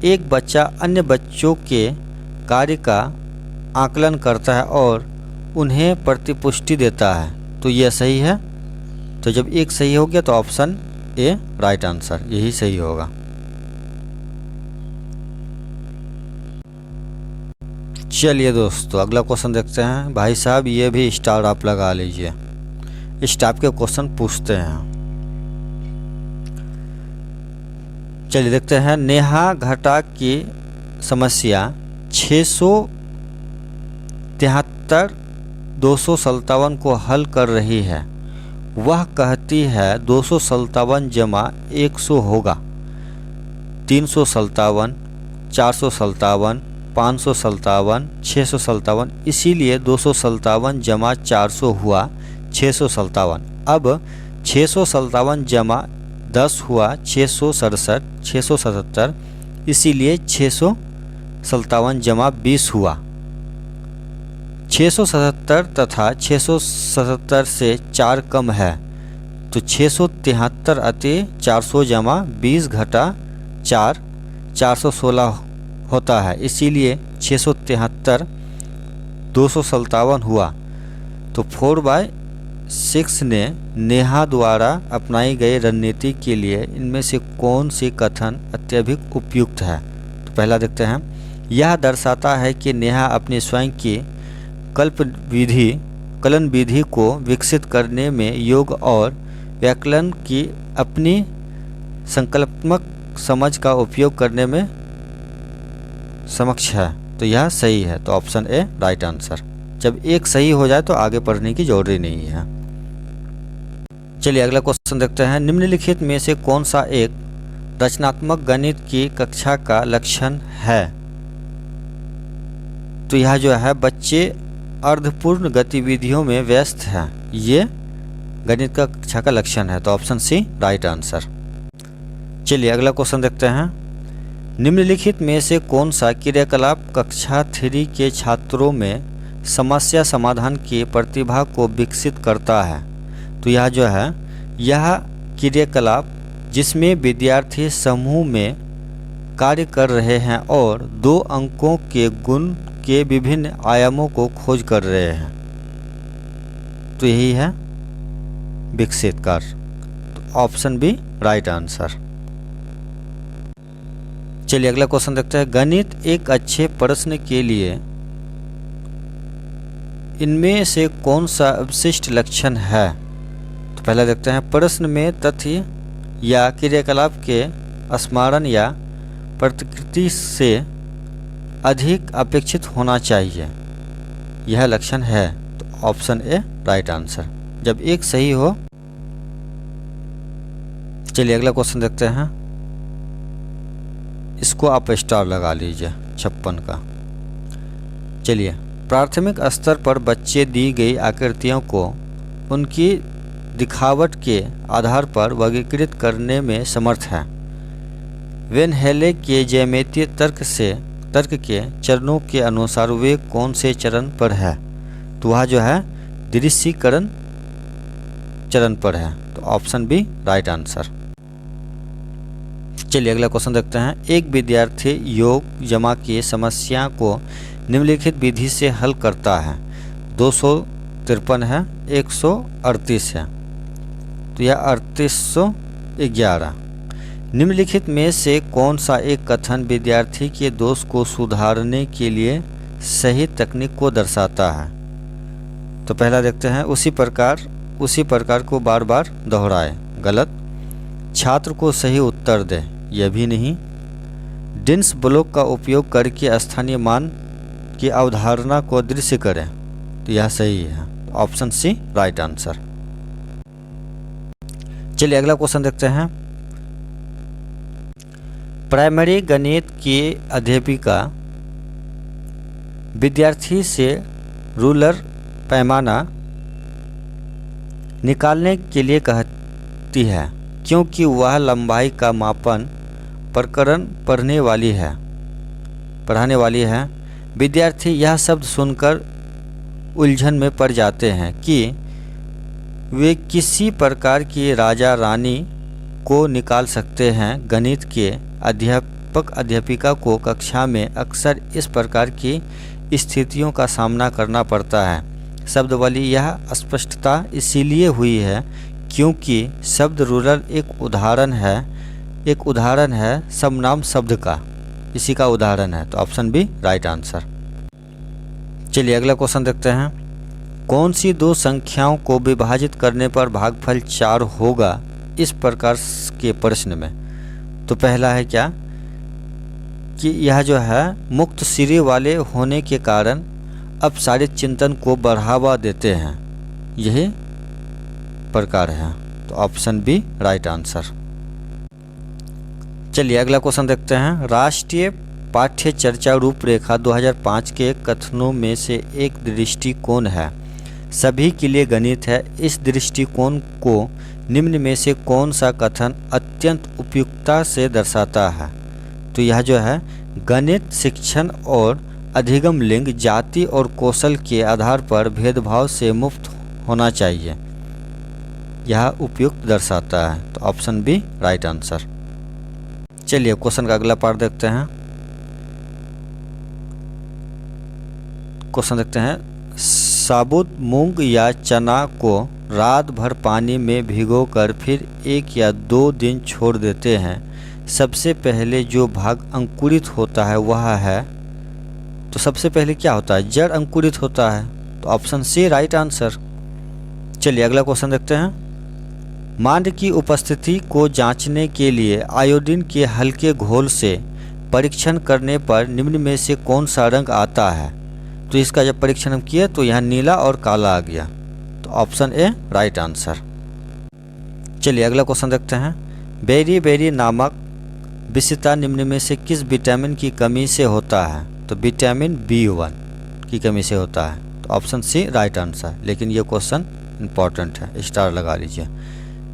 एक बच्चा अन्य बच्चों के कार्य का आकलन करता है और उन्हें प्रतिपुष्टि देता है। तो यह सही है। तो जब एक सही हो गया तो ऑप्शन ए राइट आंसर, यही सही होगा। चलिए दोस्तों अगला क्वेश्चन देखते हैं। भाई साहब ये भी स्टार आप लगा लीजिए, इस टाइप के क्वेश्चन पूछते हैं। चलिए देखते हैं। नेहा घटा की समस्या 673 257 को हल कर रही है। वह कहती है 257 जमा 100 होगा 357, 457, 557, 657, इसीलिए 257 जमा 400 हुआ 657। अब 657 जमा 10 हुआ 667, 677, इसीलिए 657 जमा 20 हुआ 677 तथा 677 से 4 कम है तो 673 अति 400 जमा 20 घटा 4 416 होता है, इसीलिए 673 257 हुआ। तो 4/6 ने नेहा द्वारा अपनाई गई रणनीति के लिए इनमें से कौन सी कथन अत्यधिक उपयुक्त है? तो पहला देखते हैं। यह दर्शाता है कि नेहा अपनी स्वयं की कलन विधि को विकसित करने में योग और व्याकरण की अपनी संकल्पात्मक समझ का उपयोग करने में समक्ष है। तो यह सही है। तो ऑप्शन ए राइट आंसर। जब एक सही हो जाए तो आगे पढ़ने की जरूरत नहीं है। चलिए अगला क्वेश्चन देखते हैं। निम्नलिखित में से कौन सा एक रचनात्मक गणित की कक्षा का लक्षण है? तो यह जो है बच्चे अर्धपूर्ण गतिविधियों में व्यस्त हैं, ये गणित का कक्षा का लक्षण है। तो ऑप्शन सी राइट आंसर। चलिए अगला क्वेश्चन देखते हैं। निम्नलिखित में से कौन सा क्रियाकलाप कक्षा 3 के छात्रों में समस्या समाधान की प्रतिभा को विकसित करता है? तो यह जो है यह क्रियाकलाप जिसमें विद्यार्थी समूह में कार्य कर रहे हैं और 2 अंकों के गुण के विभिन्न आयामों को खोज कर रहे हैं। तो यही है विकसित कार्य। तो ऑप्शन बी राइट आंसर। चलिए अगला क्वेश्चन देखते हैं। गणित एक अच्छे प्रश्न के लिए इनमें से कौन सा विशिष्ट लक्षण है? तो पहला देखते हैं। प्रश्न में तथ्य या क्रियाकलाप के स्मरण या प्रतिकृति से अधिक अपेक्षित होना चाहिए, यह लक्षण है। तो ऑप्शन ए राइट आंसर। जब एक सही हो। चलिए अगला क्वेश्चन देखते हैं। इसको आप स्टार लगा लीजिए 56 का। चलिए प्राथमिक स्तर पर बच्चे दी गई आकृतियों को उनकी दिखावट के आधार पर वर्गीकृत करने में समर्थ है। वेन हेले के ज्यामितीय तर्क के चरणों के अनुसार वे कौन से चरण पर है? तो वह जो है दृश्यीकरण चरण पर है। तो ऑप्शन बी राइट आंसर। चलिए अगला क्वेश्चन देखते हैं। एक विद्यार्थी योग जमा की समस्या को निम्नलिखित विधि से हल करता है। 253 है, 138 है, तो यह 3811। निम्नलिखित में से कौन सा एक कथन विद्यार्थी के दोष को सुधारने के लिए सही तकनीक को दर्शाता है? तो पहला देखते हैं। उसी प्रकार को बार बार दोहराए, गलत। छात्र को सही उत्तर दे, यह भी नहीं। डिन्स ब्लॉक का उपयोग करके स्थानीय मान की अवधारणा को दृश्य करें, तो यह सही है। Option C right answer. चलिए अगला क्वेश्चन देखते हैं। प्राइमरी गणित की अध्यापिका विद्यार्थी से रूलर पैमाना निकालने के लिए कहती है क्योंकि वह लंबाई का मापन प्रकरण पढ़ने वाली है पढ़ाने वाली है। विद्यार्थी यह शब्द सुनकर उलझन में पड़ जाते हैं कि वे किसी प्रकार की राजा रानी को निकाल सकते हैं। गणित के अध्यापक अध्यापिका को कक्षा में अक्सर इस प्रकार की स्थितियों का सामना करना पड़ता है। शब्द वाली यह अस्पष्टता इसीलिए हुई है क्योंकि शब्द रूरल एक उदाहरण है समनाम शब्द का, इसी का उदाहरण है। तो ऑप्शन बी राइट आंसर। चलिए अगला क्वेश्चन देखते हैं। कौन सी दो संख्याओं को विभाजित करने पर भागफल 4 होगा इस प्रकार के प्रश्न में? तो पहला है क्या कि यह जो है मुक्त सिरे वाले होने के कारण अब सारे चिंतन को बढ़ावा देते हैं, यही प्रकार है। तो ऑप्शन बी राइट आंसर। चलिए अगला क्वेश्चन देखते हैं। राष्ट्रीय पाठ्य चर्चा रूपरेखा 2005 के कथनों में से एक दृष्टिकोण है सभी के लिए गणित है। इस दृष्टिकोण को निम्न में से कौन सा कथन अत्यंत उपयुक्तता से दर्शाता है? तो यह जो है गणित शिक्षण और अधिगम लिंग जाति और कौशल के आधार पर भेदभाव से मुक्त होना चाहिए, यह उपयुक्त दर्शाता है। तो ऑप्शन बी राइट आंसर। चलिए क्वेश्चन का अगला पार्ट देखते हैं। क्वेश्चन देखते हैं। साबुत मूंग या चना को रात भर पानी में भिगोकर फिर 1 या 2 दिन छोड़ देते हैं। सबसे पहले जो भाग अंकुरित होता है वह है, तो सबसे पहले क्या होता है? जड़ अंकुरित होता है। तो ऑप्शन सी राइट आंसर। चलिए अगला क्वेश्चन देखते हैं। मांड की उपस्थिति को जांचने के लिए आयोडीन के हल्के घोल से परीक्षण करने पर निम्न में से कौन सा रंग आता है? तो इसका जब परीक्षण हम किए तो यहाँ नीला और काला आ गया। तो ऑप्शन ए राइट आंसर। चलिए अगला क्वेश्चन देखते हैं। बेरी बेरी नामक विषता निम्न में से किस विटामिन की कमी से होता है? तो विटामिन B1 की कमी से होता है। तो ऑप्शन सी राइट आंसर। लेकिन ये क्वेश्चन इंपॉर्टेंट है, स्टार लगा लीजिए।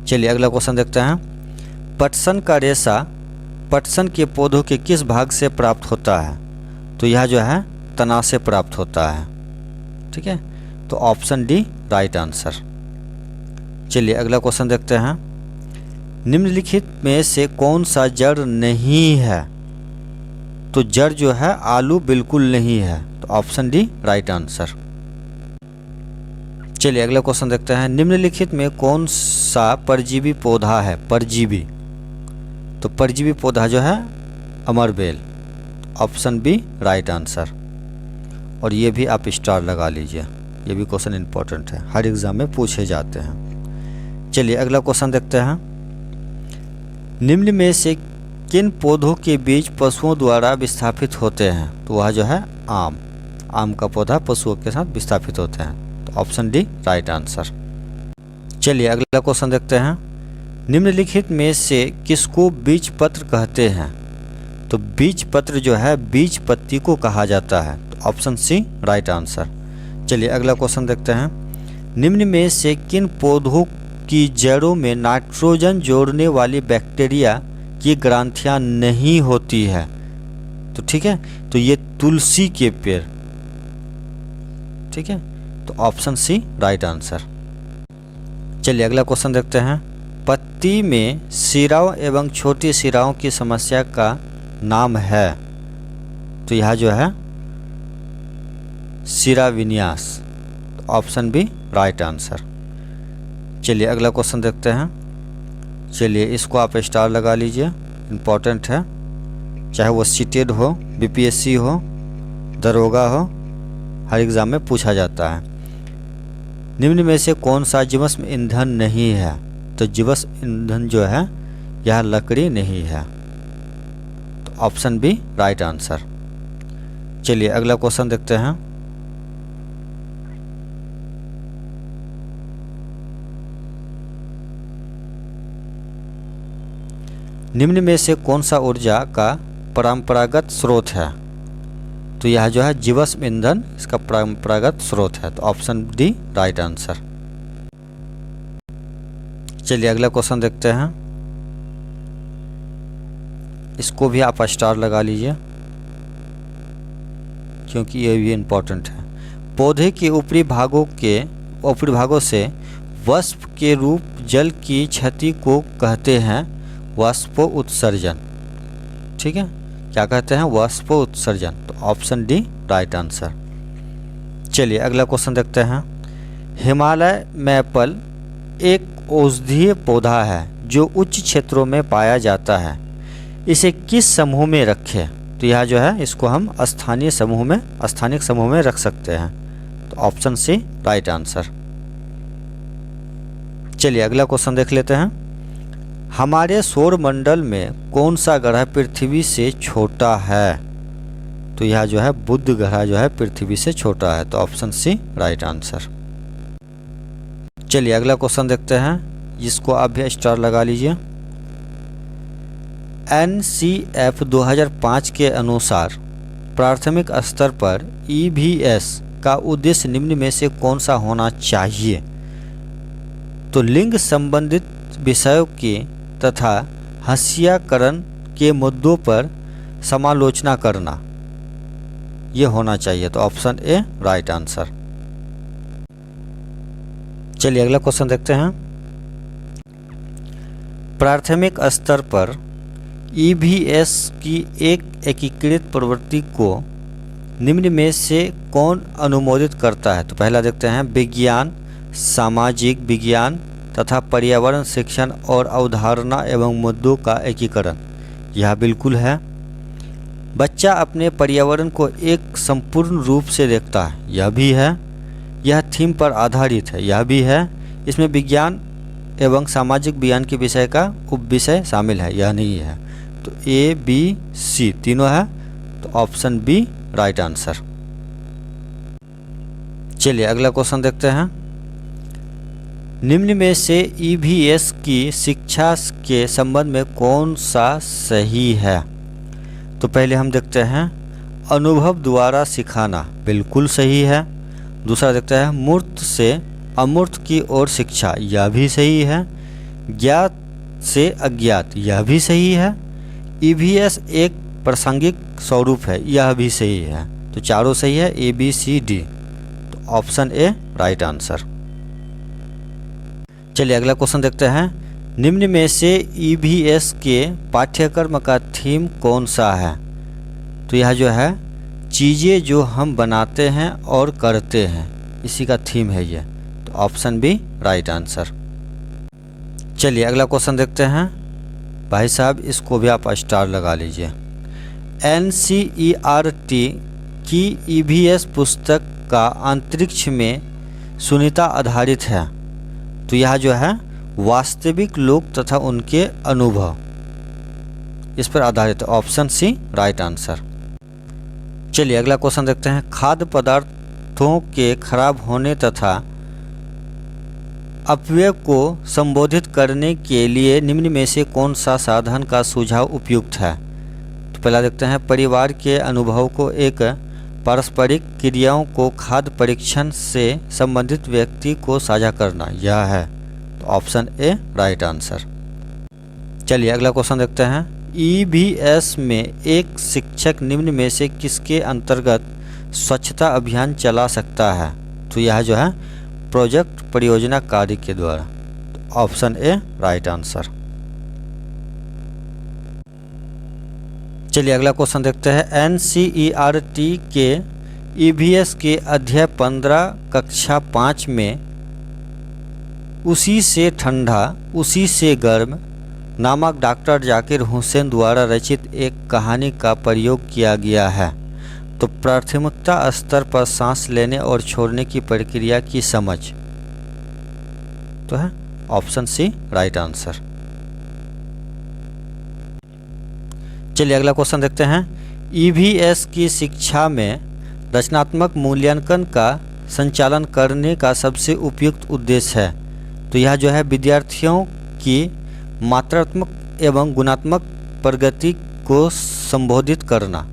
चलिए अगला क्वेश्चन देखते हैं। पटसन का रेशा पटसन के पौधों के किस भाग से प्राप्त होता है? तो यह जो है तना से प्राप्त होता है। ठीक है, तो ऑप्शन डी राइट आंसर। चलिए अगला क्वेश्चन देखते हैं। निम्नलिखित में से कौन सा जड़ नहीं है? तो जड़ जो है आलू बिल्कुल नहीं है। तो ऑप्शन डी राइट आंसर। चलिए अगला क्वेश्चन देखते हैं। निम्नलिखित में कौन सा परजीवी पौधा है? परजीवी, तो परजीवी पौधा जो है अमरबेल। Option B right answer. और ये भी आप स्टार लगा लीजिए, ये भी क्वेश्चन इंपॉर्टेंट है, हर एग्जाम में पूछे जाते हैं। चलिए अगला क्वेश्चन देखते हैं। निम्न में से किन पौधों के बीज पशुओं द्वारा विस्थापित होते हैं? तो वह जो है आम का पौधा पशुओं के साथ विस्थापित होते हैं। तो ऑप्शन डी राइट आंसर। चलिए अगला क्वेश्चन देखते हैं। निम्नलिखित में से किसको बीज पत्र कहते हैं? तो बीज पत्र जो है बीज पत्ती को कहा जाता है। तो ऑप्शन सी राइट आंसर। चलिए अगला क्वेश्चन देखते हैं। निम्न में से किन पौधों की जड़ों में नाइट्रोजन जोड़ने वाली बैक्टीरिया की ग्रंथियां नहीं होती है? तो ठीक है, तो ये तुलसी के पेड़। ठीक है, तो ऑप्शन सी राइट आंसर। चलिए अगला क्वेश्चन देखते हैं। पत्ती में सिराओं एवं छोटी सिराओं की समस्या का नाम है? तो यह जो है सिरा विन्यास। तो ऑप्शन बी राइट आंसर। चलिए अगला क्वेश्चन देखते हैं। चलिए इसको आप स्टार लगा लीजिए, इम्पोर्टेंट है, चाहे वो सीटेड हो, बीपीएससी हो, दरोगा हो, हर एग्ज़ाम में पूछा जाता है। निम्न में से कौन सा जीवाश्म ईंधन नहीं है? तो जीवाश्म ईंधन जो है यह लकड़ी नहीं है। तो ऑप्शन बी राइट आंसर। चलिए अगला क्वेश्चन देखते हैं। निम्न में से कौन सा ऊर्जा का परंपरागत स्रोत है? तो यह जो है जीवाश्म ईंधन इसका परंपरागत स्रोत है। तो ऑप्शन डी राइट आंसर। चलिए अगला क्वेश्चन देखते हैं। इसको भी आप स्टार लगा लीजिए क्योंकि ये भी इम्पोर्टेंट है। पौधे के ऊपरी भागों से वाष्प के रूप जल की क्षति को कहते हैं वाष्पोत्सर्जन। ठीक है, क्या कहते हैं? वाष्पोत्सर्जन। तो ऑप्शन डी राइट आंसर। चलिए अगला क्वेश्चन देखते हैं। हिमालय मैपल एक औषधीय पौधा है जो उच्च क्षेत्रों में पाया जाता है। इसे किस समूह में रखें? तो यह जो है इसको हम स्थानिक समूह में रख सकते हैं। तो ऑप्शन सी राइट आंसर। चलिए अगला क्वेश्चन देख लेते हैं। हमारे सौर मंडल में कौन सा ग्रह पृथ्वी से छोटा है? तो यह जो है बुध ग्रह जो है पृथ्वी से छोटा है। तो ऑप्शन सी राइट आंसर। चलिए अगला क्वेश्चन देखते हैं, जिसको आप भी स्टार लगा लीजिए। NCF 2005 के अनुसार प्राथमिक स्तर पर EVS का उद्देश्य निम्न में से कौन सा होना चाहिए? तो लिंग संबंधित विषयों के तथा हास्यकरण के मुद्दों पर समालोचना करना ये होना चाहिए। तो ऑप्शन ए राइट आंसर। चलिए अगला क्वेश्चन देखते हैं। प्राथमिक स्तर पर EVS की एक एकीकृत प्रवृत्ति को निम्न में से कौन अनुमोदित करता है? तो पहला देखते हैं विज्ञान, सामाजिक विज्ञान तथा पर्यावरण शिक्षण और अवधारणा एवं मुद्दों का एकीकरण। यह बिल्कुल है। बच्चा अपने पर्यावरण को एक संपूर्ण रूप से देखता है। यह भी है। यह थीम पर आधारित है। यह भी है। इसमें विज्ञान एवं सामाजिक विज्ञान के विषय का उपविषय शामिल है। यह नहीं है। तो A, B, C तीनों है। तो ऑप्शन बी राइट आंसर। चलिए अगला क्वेश्चन देखते हैं। निम्न में से EVS की शिक्षा के संबंध में कौन सा सही है? तो पहले हम देखते हैं अनुभव द्वारा सिखाना, बिल्कुल सही है। दूसरा देखते हैं मूर्त से अमूर्त की ओर शिक्षा, यह भी सही है। ज्ञात से अज्ञात, यह भी सही है। EVS एक प्रासंगिक स्वरूप है, यह भी सही है। तो चारों सही है, A, B, C, D। तो ऑप्शन ए राइट आंसर। चलिए अगला क्वेश्चन देखते हैं। निम्न में से EVS के पाठ्यक्रम का थीम कौन सा है? तो यह जो है चीज़ें जो हम बनाते हैं और करते हैं, इसी का थीम है ये। तो ऑप्शन बी राइट आंसर। चलिए अगला क्वेश्चन देखते हैं। भाई साहब इसको भी आप स्टार लगा लीजिए। NCERT की EVS पुस्तक का अंतरिक्ष में सुनीता आधारित है। तो यह जो है वास्तविक लोग तथा उनके अनुभव, इस पर आधारित है। Option C right answer. चलिए अगला क्वेश्चन देखते हैं। खाद्य पदार्थों के खराब होने तथा अपव्यय को संबोधित करने के लिए निम्न में से कौन सा साधन का सुझाव उपयुक्त है? तो पहला देखते हैं परिवार के अनुभव को एक पारस्परिक क्रियाओं को खाद्य परीक्षण से संबंधित व्यक्ति को साझा करना, यह है। तो ऑप्शन ए राइट आंसर। चलिए अगला क्वेश्चन देखते हैं। EVS में एक शिक्षक निम्न में से किसके अंतर्गत स्वच्छता अभियान चला सकता है? तो यह जो है प्रोजेक्ट परियोजना कार्य के द्वारा। तो ऑप्शन ए राइट आंसर। चलिए अगला क्वेश्चन देखते हैं। NCERT के EVS के अध्याय 15 कक्षा 5 में उसी से ठंडा उसी से गर्म नामक डॉक्टर जाकिर हुसैन द्वारा रचित एक कहानी का प्रयोग किया गया है। तो प्राथमिकता स्तर पर सांस लेने और छोड़ने की प्रक्रिया की समझ, तो है ऑप्शन सी राइट आंसर। चलिए अगला क्वेश्चन देखते हैं। EVS की शिक्षा में रचनात्मक मूल्यांकन का संचालन करने का सबसे उपयुक्त उद्देश्य है। तो यह जो है विद्यार्थियों की मात्रात्मक एवं गुणात्मक प्रगति को संबोधित करना,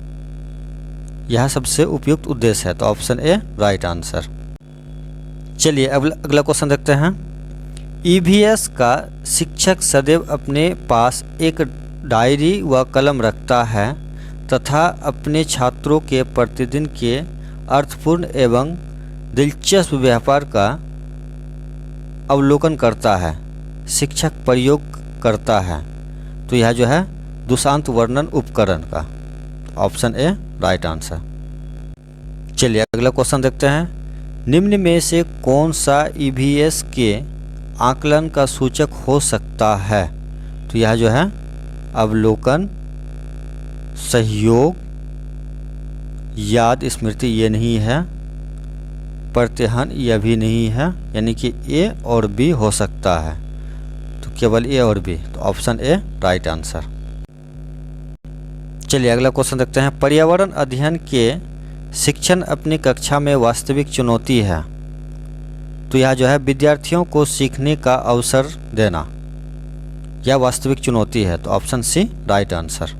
यह सबसे उपयुक्त उद्देश्य है। तो ऑप्शन ए राइट आंसर। चलिए अगला क्वेश्चन देखते हैं। ईवीएस का शिक्षक सदैव अपने पास एक डायरी व कलम रखता है तथा अपने छात्रों के प्रतिदिन के अर्थपूर्ण एवं दिलचस्प व्यवहार का अवलोकन करता है। शिक्षक प्रयोग करता है। तो यह जो है दुष्टांत वर्णन उपकरण का। Option A right answer. चलिए अगला क्वेश्चन देखते हैं। निम्न में से कौन सा ईवीएस के आकलन का सूचक हो सकता है? तो यह जो है अवलोकन, सहयोग, याद स्मृति ये नहीं है, प्रत्यहन यह भी नहीं है, यानी कि ए और बी हो सकता है। तो केवल ए और बी। तो ऑप्शन ए राइट आंसर। चलिए अगला क्वेश्चन देखते हैं। पर्यावरण अध्ययन के शिक्षण अपनी कक्षा में वास्तविक चुनौती है। तो यह जो है विद्यार्थियों को सीखने का अवसर देना, यह वास्तविक चुनौती है। तो ऑप्शन सी राइट आंसर।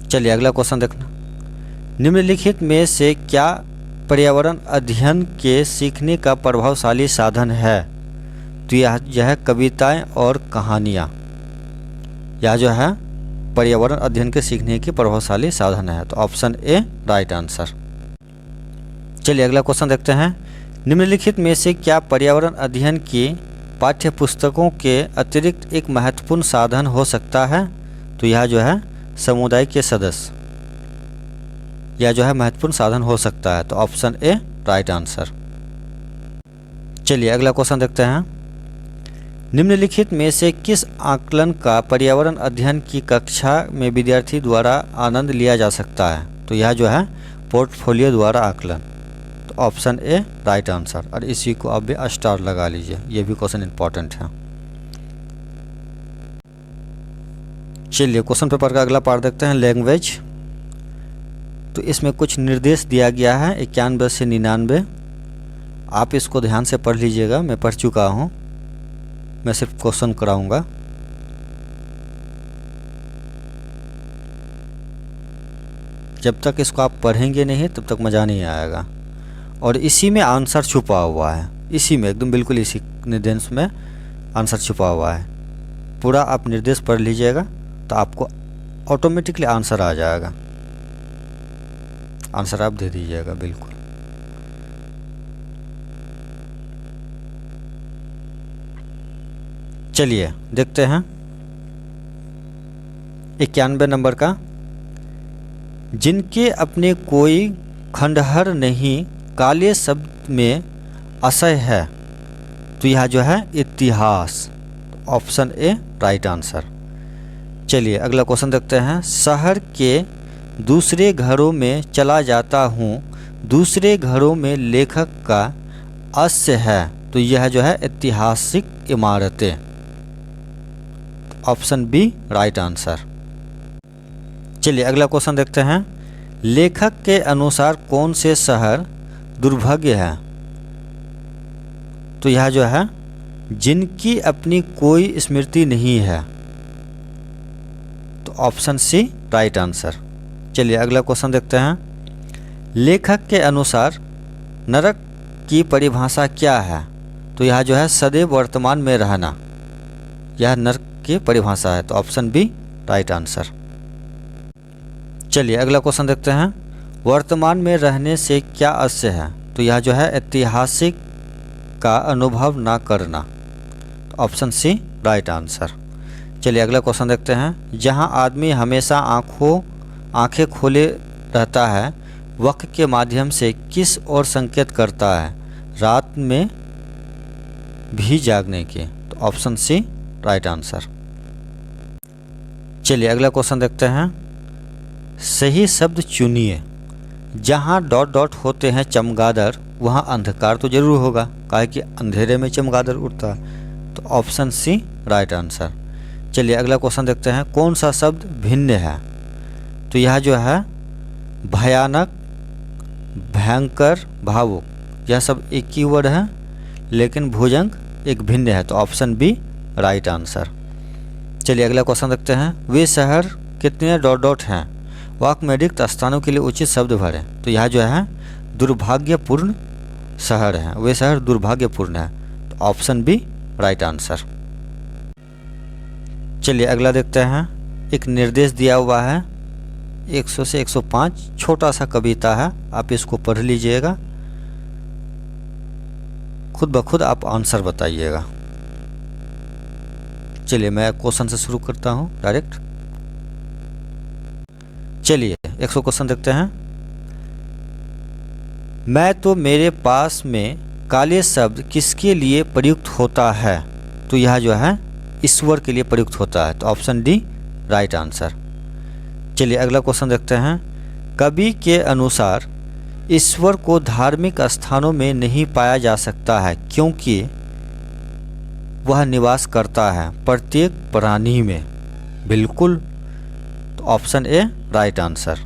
चलिए अगला क्वेश्चन देखना। निम्नलिखित में से क्या पर्यावरण अध्ययन के सीखने का प्रभावशाली साधन है? तो यह कविताएं और कहानियाँ, यह जो है पर्यावरण अध्ययन के सीखने के प्रभावशाली साधन है। तो ऑप्शन ए राइट आंसर। चलिए अगला क्वेश्चन देखते हैं। निम्नलिखित में से क्या पर्यावरण अध्ययन की पाठ्य पुस्तकों के अतिरिक्त एक महत्वपूर्ण साधन हो सकता है? तो यह जो है समुदाय के सदस्य, यह जो है महत्वपूर्ण साधन हो सकता है। तो ऑप्शन ए राइट आंसर। चलिए अगला क्वेश्चन देखते हैं। निम्नलिखित में से किस आकलन का पर्यावरण अध्ययन की कक्षा में विद्यार्थी द्वारा आनंद लिया जा सकता है? तो यह जो है पोर्टफोलियो द्वारा आकलन। तो ऑप्शन ए राइट आंसर। और इसी को आप भी स्टार लगा लीजिए, ये भी क्वेश्चन इंपॉर्टेंट है। चलिए क्वेश्चन पेपर का अगला पार्ट देखते हैं, लैंग्वेज। तो इसमें कुछ निर्देश दिया गया है 91 से 99। आप इसको ध्यान से पढ़ लीजिएगा, मैं पढ़ चुका हूँ, मैं सिर्फ क्वेश्चन कराऊंगा। जब तक इसको आप पढ़ेंगे नहीं तब तक मज़ा नहीं आएगा। और इसी में आंसर छुपा हुआ है, इसी में एकदम बिल्कुल इसी निर्देश में आंसर छुपा हुआ है। पूरा आप निर्देश पढ़ लीजिएगा तो आपको ऑटोमेटिकली आंसर आ जाएगा, आंसर आप दे दीजिएगा बिल्कुल। चलिए देखते हैं 91 नंबर का। जिनके अपने कोई खंडहर नहीं, काले शब्द में आशय है। तो यह जो है इतिहास। Option A right answer. चलिए अगला क्वेश्चन देखते हैं। शहर के दूसरे घरों में चला जाता हूँ, दूसरे घरों में लेखक का आशय है। तो यह जो है ऐतिहासिक इमारतें। Option B right answer. चलिए अगला क्वेश्चन देखते हैं। लेखक के अनुसार कौन से शहर दुर्भाग्य है? तो यह जो है जिनकी अपनी कोई स्मृति नहीं है। तो ऑप्शन सी राइट आंसर। चलिए अगला क्वेश्चन देखते हैं। लेखक के अनुसार नरक की परिभाषा क्या है? तो यह जो है सदैव वर्तमान में रहना, यह नरक की परिभाषा है। तो ऑप्शन बी राइट आंसर। चलिए अगला क्वेश्चन देखते हैं। वर्तमान में रहने से क्या आशय है? तो यह जो है ऐतिहासिक का अनुभव ना करना। तो ऑप्शन सी राइट आंसर। चलिए अगला क्वेश्चन देखते हैं। जहां आदमी हमेशा आंखें खोले रहता है, वक्त के माध्यम से किस ओर संकेत करता है? रात में भी जागने के। तो ऑप्शन सी राइट आंसर। चलिए अगला क्वेश्चन देखते हैं। सही शब्द चुनिए। जहाँ डॉट डॉट होते हैं चमगादड़, वहाँ अंधकार तो जरूर होगा, काहे कि अंधेरे में चमगादड़ उड़ता है। तो ऑप्शन सी राइट आंसर। चलिए अगला क्वेश्चन देखते हैं। कौन सा शब्द भिन्न है? तो यह जो है भयानक, भयंकर, भावुक, यह सब एक ही वर्ड है, लेकिन भुजंग एक भिन्न है। तो ऑप्शन बी राइट आंसर। चलिए अगला क्वेश्चन देखते हैं। वे शहर कितने डॉट डॉट हैं? वाक्य में रिक्त स्थानों के लिए उचित शब्द भरें। तो यह जो है दुर्भाग्यपूर्ण शहर है, वे शहर दुर्भाग्यपूर्ण है। तो ऑप्शन बी राइट आंसर। चलिए अगला देखते हैं। एक निर्देश दिया हुआ है 100 से 105, छोटा सा कविता है, आप इसको पढ़ लीजिएगा, खुद ब खुद आप आंसर बताइएगा। चलिए मैं क्वेश्चन से शुरू करता हूं डायरेक्ट। चलिए 100 क्वेश्चन देखते हैं। मैं तो मेरे पास में काले शब्द किसके लिए प्रयुक्त होता है? तो यह जो है ईश्वर के लिए प्रयुक्त होता है। तो ऑप्शन डी राइट आंसर। चलिए अगला क्वेश्चन देखते हैं। कवि के अनुसार ईश्वर को धार्मिक स्थानों में नहीं पाया जा सकता है क्योंकि वह निवास करता है प्रत्येक प्राणी में। बिल्कुल, तो ऑप्शन ए राइट आंसर।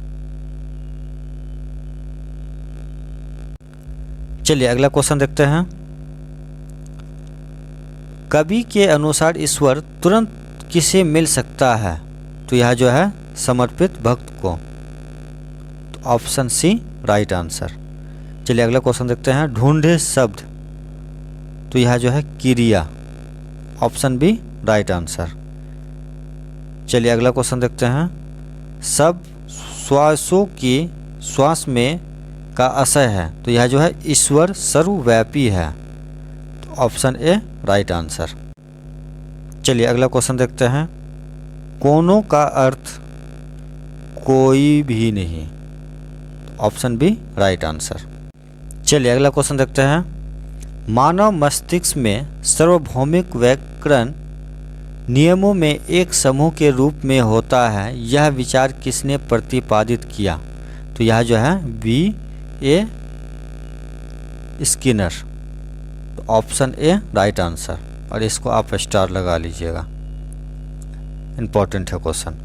चलिए अगला क्वेश्चन देखते हैं। कवि के अनुसार ईश्वर तुरंत किसे मिल सकता है? तो यह जो है समर्पित भक्त को। तो ऑप्शन सी राइट आंसर। चलिए अगला क्वेश्चन देखते हैं। ढूंढे शब्द, तो यह जो है क्रिया। Option B right answer. चलिए अगला क्वेश्चन देखते हैं। सब श्वासों की श्वास में का आशय है। तो यह जो है ईश्वर सर्वव्यापी है। तो ऑप्शन ए राइट आंसर। चलिए अगला क्वेश्चन देखते हैं। कोनों का अर्थ कोई भी नहीं। Option B right answer. चलिए अगला क्वेश्चन देखते हैं। मानव मस्तिष्क में सार्वभौमिक व्याकरण नियमों में एक समूह के रूप में होता है, यह विचार किसने प्रतिपादित किया? तो यह जो है बी ए स्किनर। तो ऑप्शन ए राइट आंसर, और इसको आप स्टार लगा लीजिएगा, इम्पोर्टेंट है क्वेश्चन।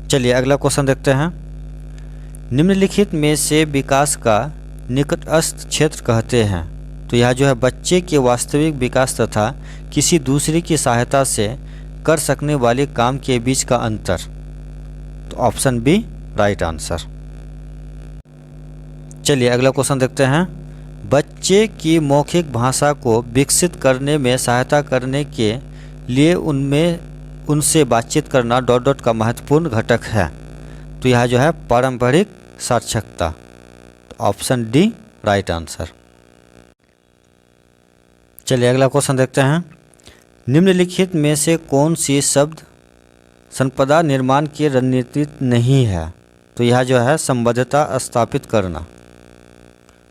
चलिए अगला क्वेश्चन देखते हैं। निम्नलिखित में से विकास का निकटस्थ क्षेत्र कहते हैं। तो यह जो है बच्चे के वास्तविक विकास तथा किसी दूसरे की सहायता से कर सकने वाले काम के बीच का अंतर। तो ऑप्शन बी राइट आंसर। चलिए अगला क्वेश्चन देखते हैं। बच्चे की मौखिक भाषा को विकसित करने में सहायता करने के लिए उनसे बातचीत करना डॉट डॉट का महत्वपूर्ण घटक है। तो यह जो है पारंपरिक साक्षरता। तो ऑप्शन डी राइट आंसर। चलिए अगला क्वेश्चन देखते हैं। निम्नलिखित में से कौन सी शब्द संपदा निर्माण की रणनीति नहीं है? तो यह जो है संबद्धता स्थापित करना।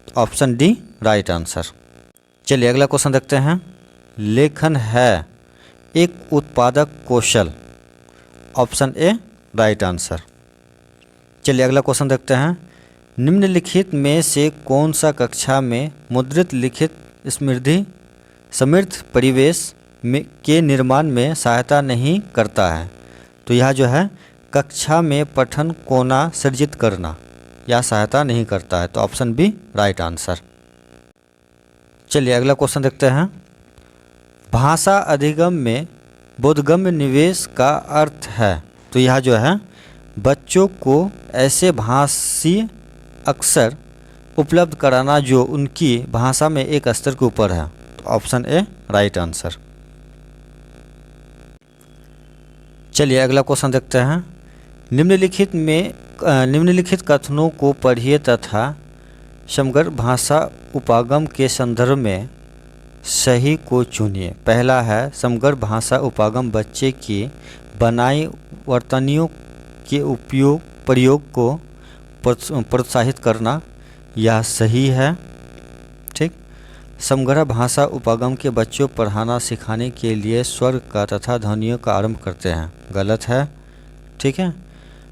तो ऑप्शन डी राइट आंसर। चलिए अगला क्वेश्चन देखते हैं। लेखन है एक उत्पादक कौशल। Option A right answer. चलिए अगला क्वेश्चन देखते हैं। निम्नलिखित में से कौन सा कक्षा में मुद्रित लिखित समृद्ध परिवेश के निर्माण में सहायता नहीं करता है? तो यह जो है कक्षा में पठन कोना सृजित करना या सहायता नहीं करता है। तो ऑप्शन बी राइट आंसर। चलिए अगला क्वेश्चन देखते हैं। भाषा अधिगम में बोधगम्य निवेश का अर्थ है। तो यह जो है बच्चों को ऐसे भाषीय अक्षर उपलब्ध कराना जो उनकी भाषा में एक स्तर के ऊपर है। तो ऑप्शन ए राइट आंसर। चलिए अगला क्वेश्चन देखते हैं। निम्नलिखित कथनों को पढ़िए तथा समग्र भाषा उपागम के संदर्भ में सही को चुनिए। पहला है समग्र भाषा उपागम बच्चे की बनाई वर्तनियों के प्रयोग को प्रोत्साहित करना, यह सही है। ठीक। समग्र भाषा उपागम के बच्चों पढ़ाना सिखाने के लिए स्वर का तथा ध्वनियों का आरंभ करते हैं, गलत है। ठीक है।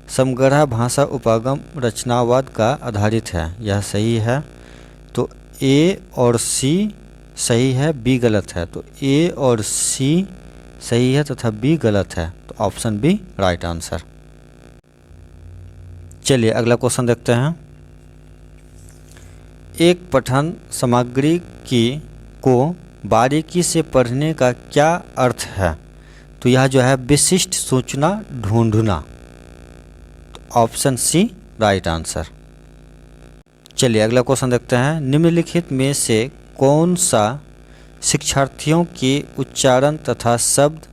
समग्र भाषा उपागम रचनावाद का आधारित है, यह सही है। तो ए और सी सही है, बी गलत है। तो ए और सी सही है तथा बी गलत है। तो ऑप्शन बी राइट आंसर। चलिए अगला क्वेश्चन देखते हैं। एक पठन सामग्री को बारीकी से पढ़ने का क्या अर्थ है? तो यह जो है विशिष्ट सूचना ढूंढना। तो ऑप्शन सी राइट आंसर। चलिए अगला क्वेश्चन देखते हैं। निम्नलिखित में से कौन सा शिक्षार्थियों के उच्चारण तथा शब्द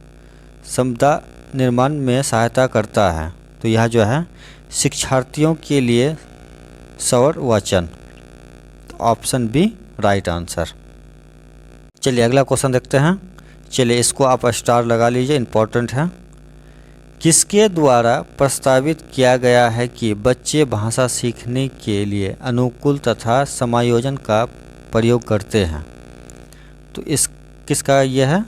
निर्माण में सहायता करता है? तो यह जो है शिक्षार्थियों के लिए स्वर वाचन। तो ऑप्शन बी राइट आंसर। चलिए अगला क्वेश्चन देखते हैं। चलिए इसको आप स्टार लगा लीजिए, इम्पोर्टेंट है। किसके द्वारा प्रस्तावित किया गया है कि बच्चे भाषा सीखने के लिए अनुकूल तथा समायोजन का प्रयोग करते हैं? तो इस किसका यह है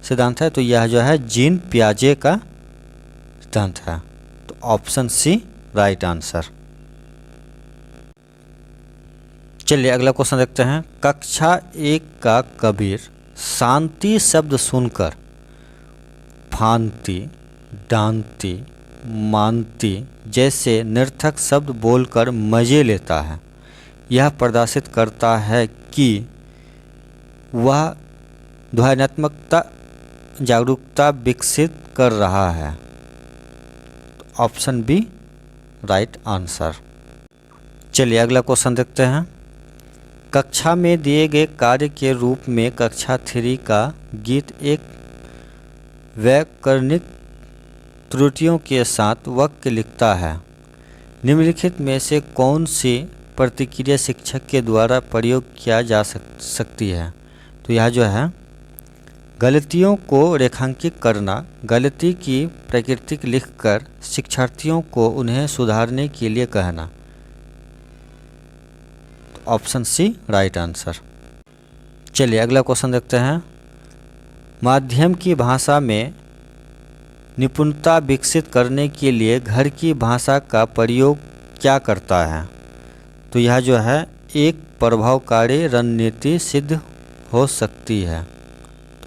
सिद्धांत है? तो यह जो है जीन पियाजे का सिद्धांत है। तो ऑप्शन सी राइट आंसर। चलिए अगला क्वेश्चन देखते हैं। कक्षा 1 का कबीर शांति शब्द सुनकर फांति, डांति, मानती जैसे निर्थक शब्द बोलकर मजे लेता है। यह प्रदर्शित करता है कि वह ध्वन्यात्मकता जागरूकता विकसित कर रहा है। Option B right answer. चलिए अगला क्वेश्चन देखते हैं। कक्षा में दिए गए कार्य के रूप में कक्षा 3 का गीत एक व्याकरणिक त्रुटियों के साथ वाक्य लिखता है। निम्नलिखित में से कौन सी प्रतिक्रिया शिक्षक के द्वारा प्रयोग किया जा सकती है? तो यह जो है गलतियों को रेखांकित करना, गलती की प्रकृति लिखकर शिक्षार्थियों को उन्हें सुधारने के लिए कहना। तो ऑप्शन सी राइट आंसर। चलिए अगला क्वेश्चन देखते हैं। माध्यम की भाषा में निपुणता विकसित करने के लिए घर की भाषा का प्रयोग क्या करता है? तो यह जो है एक प्रभावकारी रणनीति सिद्ध हो सकती है।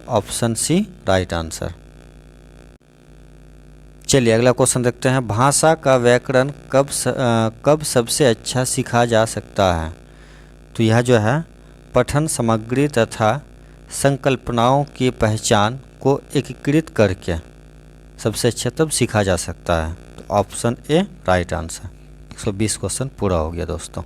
Option C right answer. चलिए अगला क्वेश्चन देखते हैं। भाषा का व्याकरण कब सबसे अच्छा सीखा जा सकता है? तो यह जो है पठन सामग्री तथा संकल्पनाओं की पहचान को एकीकृत करके सबसे अच्छा तब सीखा जा सकता है। तो option A right answer. 120 question पूरा हो गया दोस्तों।